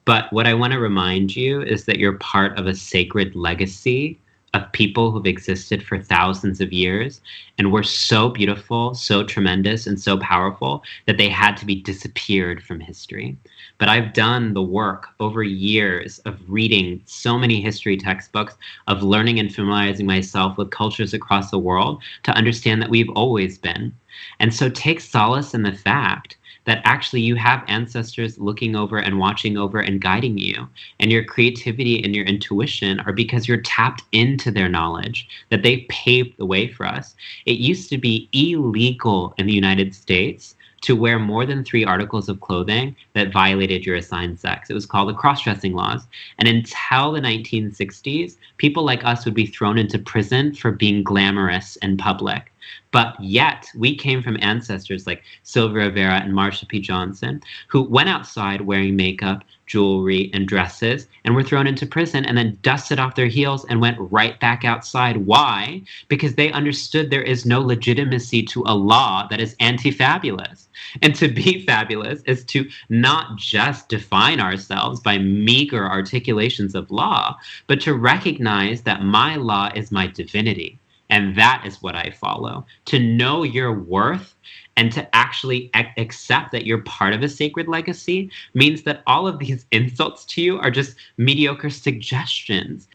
But what I want to remind you is that you're part of a sacred legacy of people who've existed for thousands of years and were so beautiful, so tremendous, and so powerful that they had to be disappeared from history. But I've done the work over years of reading so many history textbooks, of learning and familiarizing myself with cultures across the world to understand that we've always been. And so take solace in the fact that actually you have ancestors looking over and watching over and guiding you. And your creativity and your intuition are because you're tapped into their knowledge, that they paved the way for us. It used to be illegal in the United States to wear more than 3 articles of clothing that violated your assigned sex. It was called the cross-dressing laws. And until the 1960s, people like us would be thrown into prison for being glamorous in public. But yet, we came from ancestors like Sylvia Rivera and Marsha P. Johnson, who went outside wearing makeup, jewelry, and dresses, and were thrown into prison and then dusted off their heels and went right back outside. Why? Because they understood there is no legitimacy to a law that is anti-fabulous. And to be fabulous is to not just define ourselves by meager articulations of law, but to recognize that my law is my divinity. And that is what I follow. To know your worth and to actually accept that you're part of a sacred legacy means that all of these insults to you are just mediocre suggestions.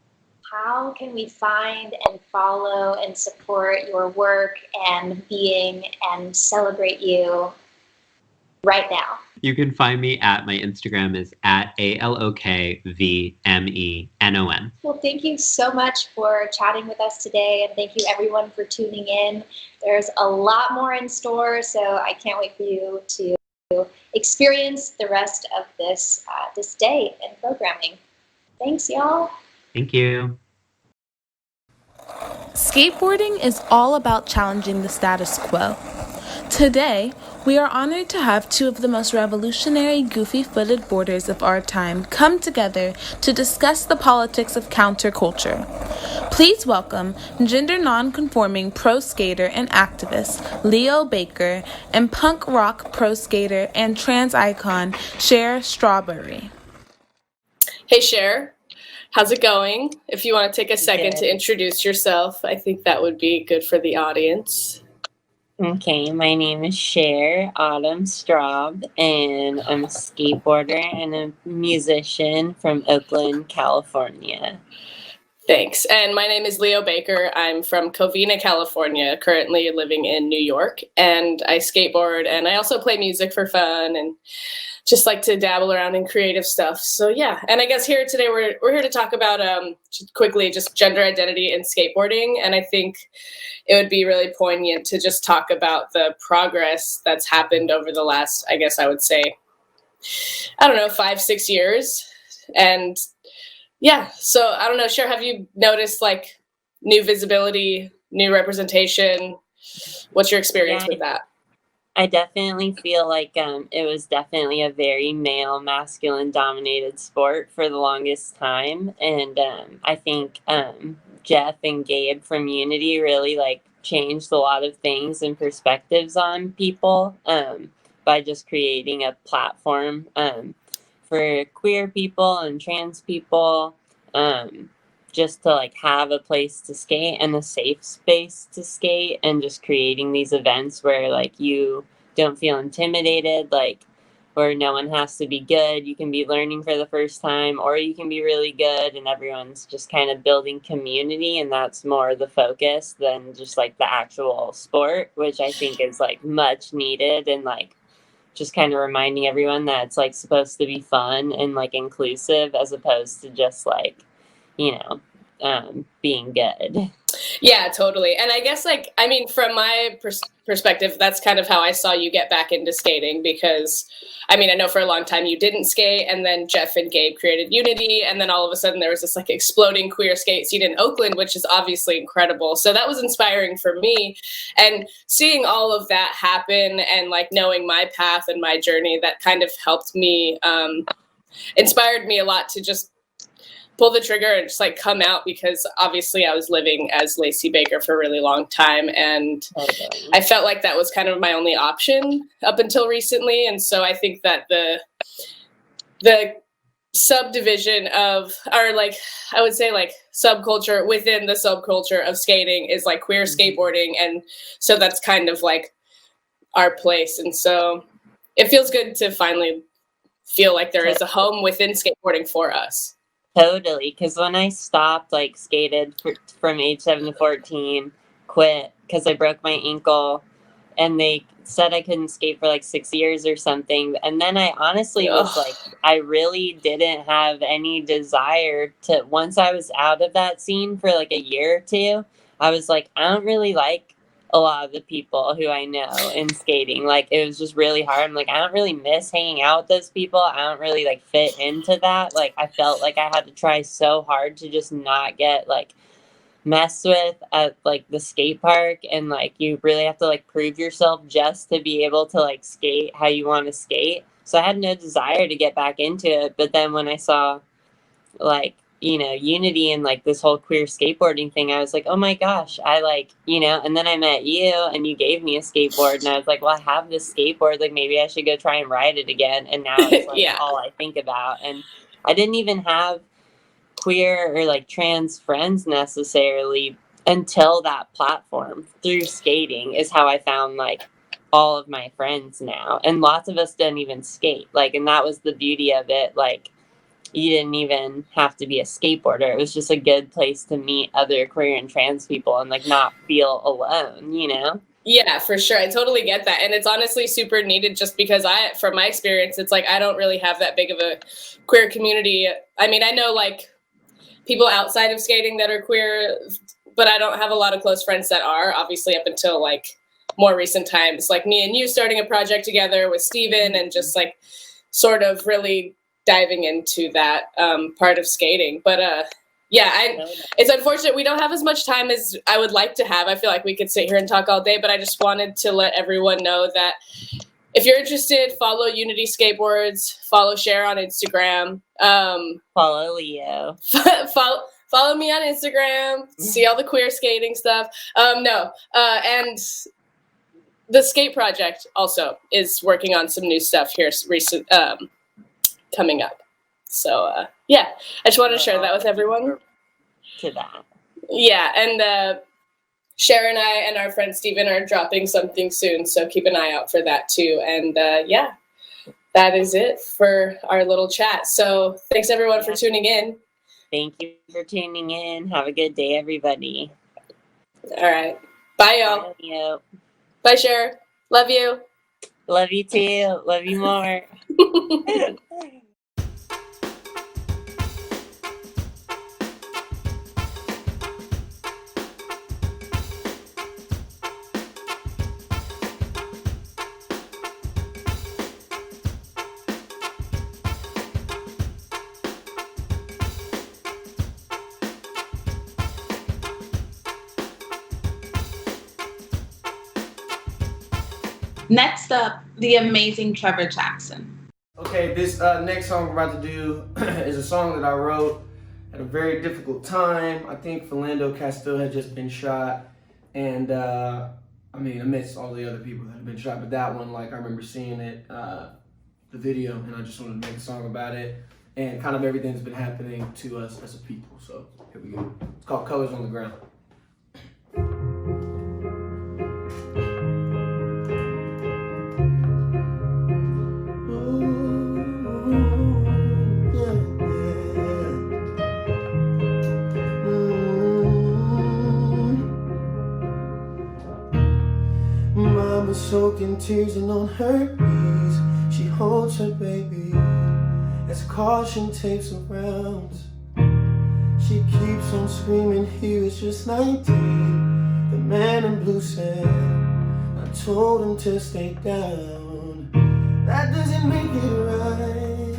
How can we find and follow and support your work and being and celebrate you right now? You can find me at my Instagram is at ALOKVMENON. Well, thank you so much for chatting with us today, and thank you everyone for tuning in. There's a lot more in store, so I can't wait for you to experience the rest of this this day in programming. Thanks, y'all. Thank you. Skateboarding is all about challenging the status quo. Today, we are honored to have two of the most revolutionary, goofy-footed boarders of our time come together to discuss the politics of counterculture. Please welcome gender non-conforming pro skater and activist Leo Baker and punk rock pro skater and trans icon Cher Strawberry. Hey Cher, how's it going? If you want to take a second to introduce yourself, I think that would be good for the audience. Okay, my name is Cher Autumn Straub, and I'm a skateboarder and a musician from Oakland, California. Thanks. And my name is Leo Baker. I'm from Covina, California, currently living in New York, and I skateboard, and I also play music for fun and just like to dabble around in creative stuff. So yeah, and I guess here today we're here to talk about quickly just gender identity and skateboarding, and I think it would be really poignant to just talk about the progress that's happened over the last, I guess I would say, 5-6 years. And yeah, so I don't know, Cher, have you noticed like new visibility, new representation? What's your experience with that? I definitely feel like it was definitely a very male, masculine dominated sport for the longest time. And I think Jeff and Gabe from Unity really like changed a lot of things and perspectives on people by just creating a platform for queer people and trans people just to like have a place to skate and a safe space to skate, and just creating these events where like you don't feel intimidated, like where no one has to be good. You can be learning for the first time, or you can be really good, and everyone's just kind of building community, and that's more the focus than just like the actual sport, which I think is like much needed, and like just kind of reminding everyone that it's like supposed to be fun and like inclusive as opposed to just like, being good. Yeah, totally. And I guess like, I mean, from my perspective, that's kind of how I saw you get back into skating, because I mean, I know for a long time you didn't skate, and then Jeff and Gabe created Unity, and then all of a sudden there was this like exploding queer skate scene in Oakland, which is obviously incredible. So that was inspiring for me, and seeing all of that happen and like knowing my path and my journey, that kind of helped me, inspired me a lot to just pull the trigger and just like come out, because obviously I was living as Lacey Baker for a really long time, and I felt like that was kind of my only option up until recently. And so I think that the subdivision of, or like I would say like subculture within the subculture of skating is like queer skateboarding, and so that's kind of like our place. And so it feels good to finally feel like there is a home within skateboarding for us. Totally, because when I stopped, like, skated from age 7 to 14, quit because I broke my ankle, and they said I couldn't skate for, like, 6 years or something, and then I honestly was, like, I really didn't have any desire to, once I was out of that scene for, like, a year or two, I was like, I don't really like a lot of the people who I know in skating. Like, it was just really hard. I'm like, I don't really miss hanging out with those people. I don't really like fit into that. Like, I felt like I had to try so hard to just not get like messed with at like the skate park, and like you really have to like prove yourself just to be able to like skate how you want to skate. So I had no desire to get back into it. But then when I saw like, Unity and like this whole queer skateboarding thing, I was like, oh my gosh, I like, and then I met you and you gave me a skateboard, and I was like, well, I have this skateboard, like maybe I should go try and ride it again. And now it's like all I think about. And I didn't even have queer or like trans friends necessarily until that platform through skating is how I found like all of my friends now. And lots of us didn't even skate. Like, and that was the beauty of it. Like, you didn't even have to be a skateboarder. It was just a good place to meet other queer and trans people and like not feel alone, you know? Yeah, for sure. I totally get that. And it's honestly super needed just because from my experience, it's like I don't really have that big of a queer community. I mean, I know like people outside of skating that are queer, but I don't have a lot of close friends that are, obviously up until like more recent times, like me and you starting a project together with Steven and just like sort of really diving into that part of skating. But yeah, it's unfortunate we don't have as much time as I would like to have. I feel like we could sit here and talk all day, but I just wanted to let everyone know that if you're interested, follow Unity Skateboards, follow Cher on Instagram. Follow Leo. Follow me on Instagram, see all the queer skating stuff. And the Skate Project also is working on some new stuff here coming up. So yeah, I just wanted to share that with everyone. To that. Yeah, and Cher and I and our friend Steven are dropping something soon, so keep an eye out for that too. And yeah, that is it for our little chat. So thanks everyone for tuning in. Thank you for tuning in. Have a good day, everybody. All right. Bye, y'all. Love you. Bye, Cher. Love you. Love you too. Love you more. Next up, the amazing Trevor Jackson. Okay, this next song we're about to do is a song that I wrote at a very difficult time. I think Philando Castile had just been shot, and I mean, amidst all the other people that have been shot, but that one, like, I remember seeing it, the video, and I just wanted to make a song about it, and kind of everything that's been happening to us as a people. So here we go. It's called Colors on the Ground. Mama soaked in tears and on her knees, she holds her baby as caution takes her rounds. She keeps on screaming, he was just 19. The man in blue said, I told him to stay down. That doesn't make it right.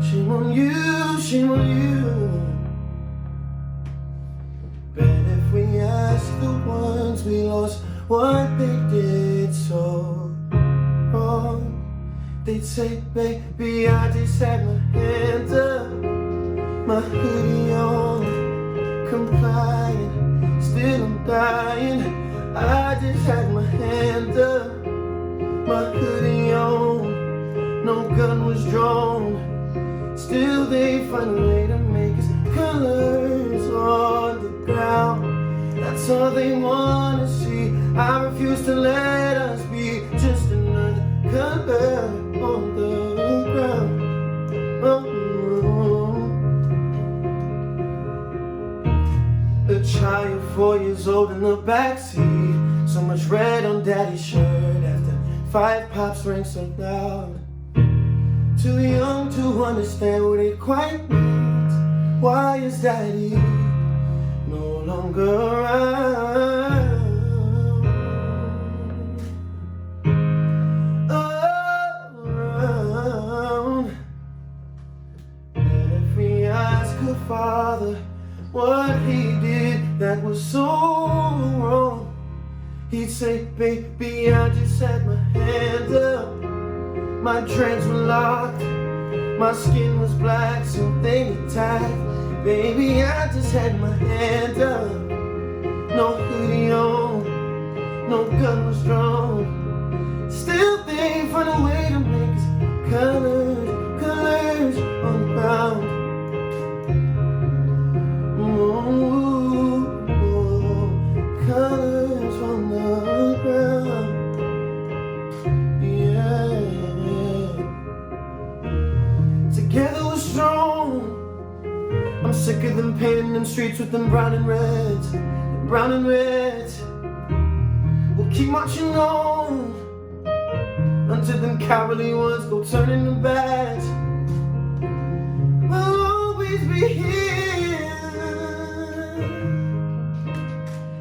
Shame on you, shame on you. Bet if we ask the ones we lost what they did so wrong, they'd say, baby, I just had my hands up, my hoodie on, complying, still I'm dying. I just had my hands up, my hoodie on, no gun was drawn, still they find a way to make us colors on the ground. That's all they wanna see. I refuse to let us be just another color on the ground. A child 4 years old in the backseat, so much red on daddy's shirt after 5 pops rang so loud. Too young to understand what it quite means. Why is daddy no longer around? And if we ask her father what he did that was so wrong, he'd say, baby, I just had my hands up, my drinks were locked, my skin was black, so they attacked. Baby, I just had my hands up, no hoodie on, no gun was drawn, still they find a way to make us colors, colors on the ground. Ooh. painting them streets with them brown and reds, them brown and reds. We'll keep marching on until them cowardly ones go turning them bads. We'll always be here.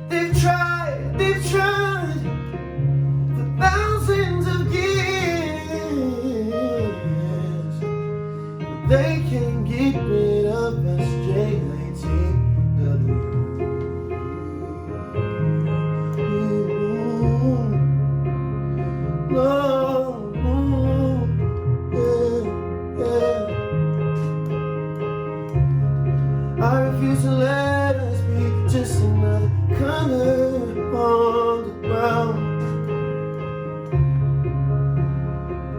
They've tried for thousands of years, but they can't get rid of SJ19W. No, I refuse to let us be just another color on the ground.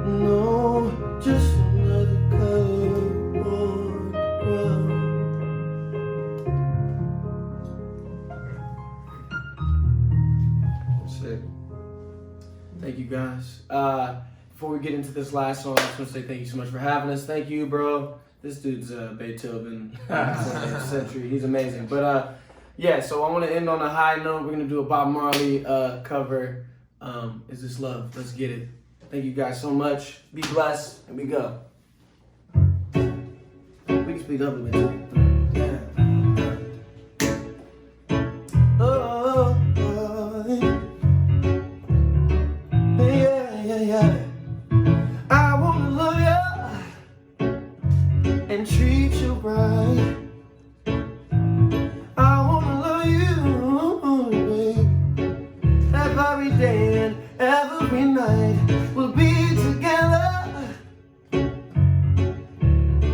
No, just another color on the ground. That's it. Thank you guys. Before we get into this last song, I just want to say thank you so much for having us. Thank you, bro. This dude's Beethoven, 20th century. He's amazing. But yeah, so I want to end on a high note. We're going to do a Bob Marley cover. Is This Love? Let's get it. Thank you guys so much. Be blessed, and we go. We can speak up a bit too. Yeah. I wanna love you and treat you right. I wanna love you, babe, every day and every night. We'll be together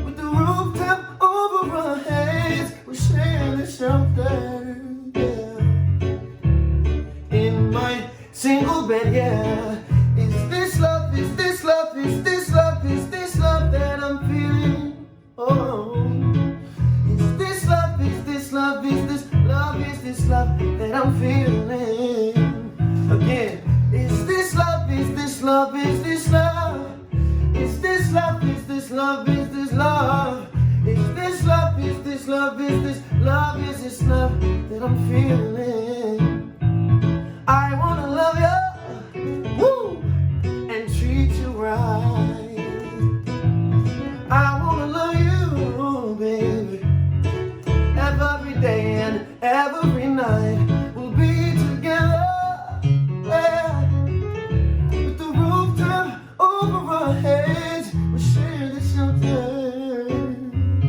with the rooftop over our heads. We'll share the shelter, yeah. In my single bed, yeah. Is this love, is this love, is this love, is this love that I'm feeling? Oh, is this love, is this love, is this love, is this love that I'm feeling? Again, is this love, is this love, is this love? Is this love, is this love, is this love? Is this love, is this love, is this love, is this love that I'm feeling? I wanna love you. Woo! And treat you right. I wanna love you, baby, every day and every night. We'll be together, yeah, with the rooftop over our heads. We'll share the shelter,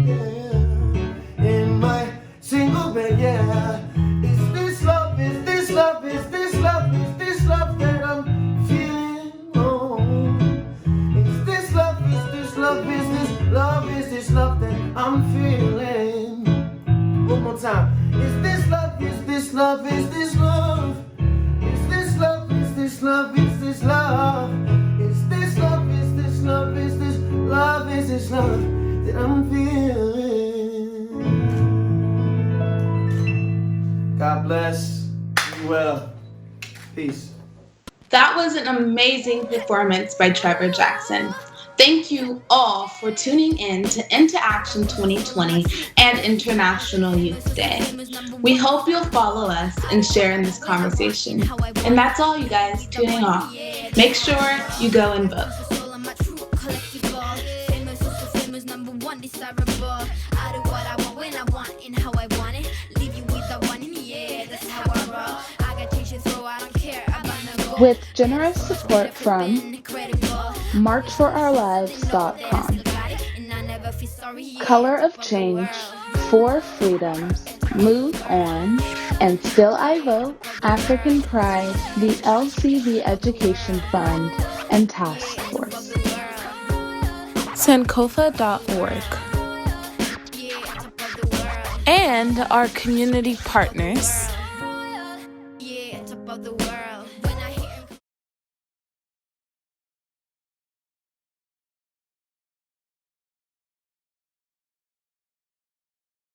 yeah, in my single bed, yeah. Is this love, is this love, is this love, is this love that I'm feeling? Oh, is this love, is this love, is this love, is this love that I'm feeling? One more time. Is this love, is this love, is this love? Is this love, is this love, is this love? Is this love, is this love, is this love, is this love that I'm feeling? God bless. Be well. Peace. That was an amazing performance by Trevor Jackson. Thank you all for tuning in to Into Action 2020 and International Youth Day. We hope you'll follow us and share in this conversation. And that's all, you guys, tuning off. Make sure you go and vote. With generous support from MarchForOurLives.com, Color of Change, For Freedoms, Move On, and Still I Vote, African Pride, the LCV Education Fund, and Task Force. Sankofa.org. And our community partners,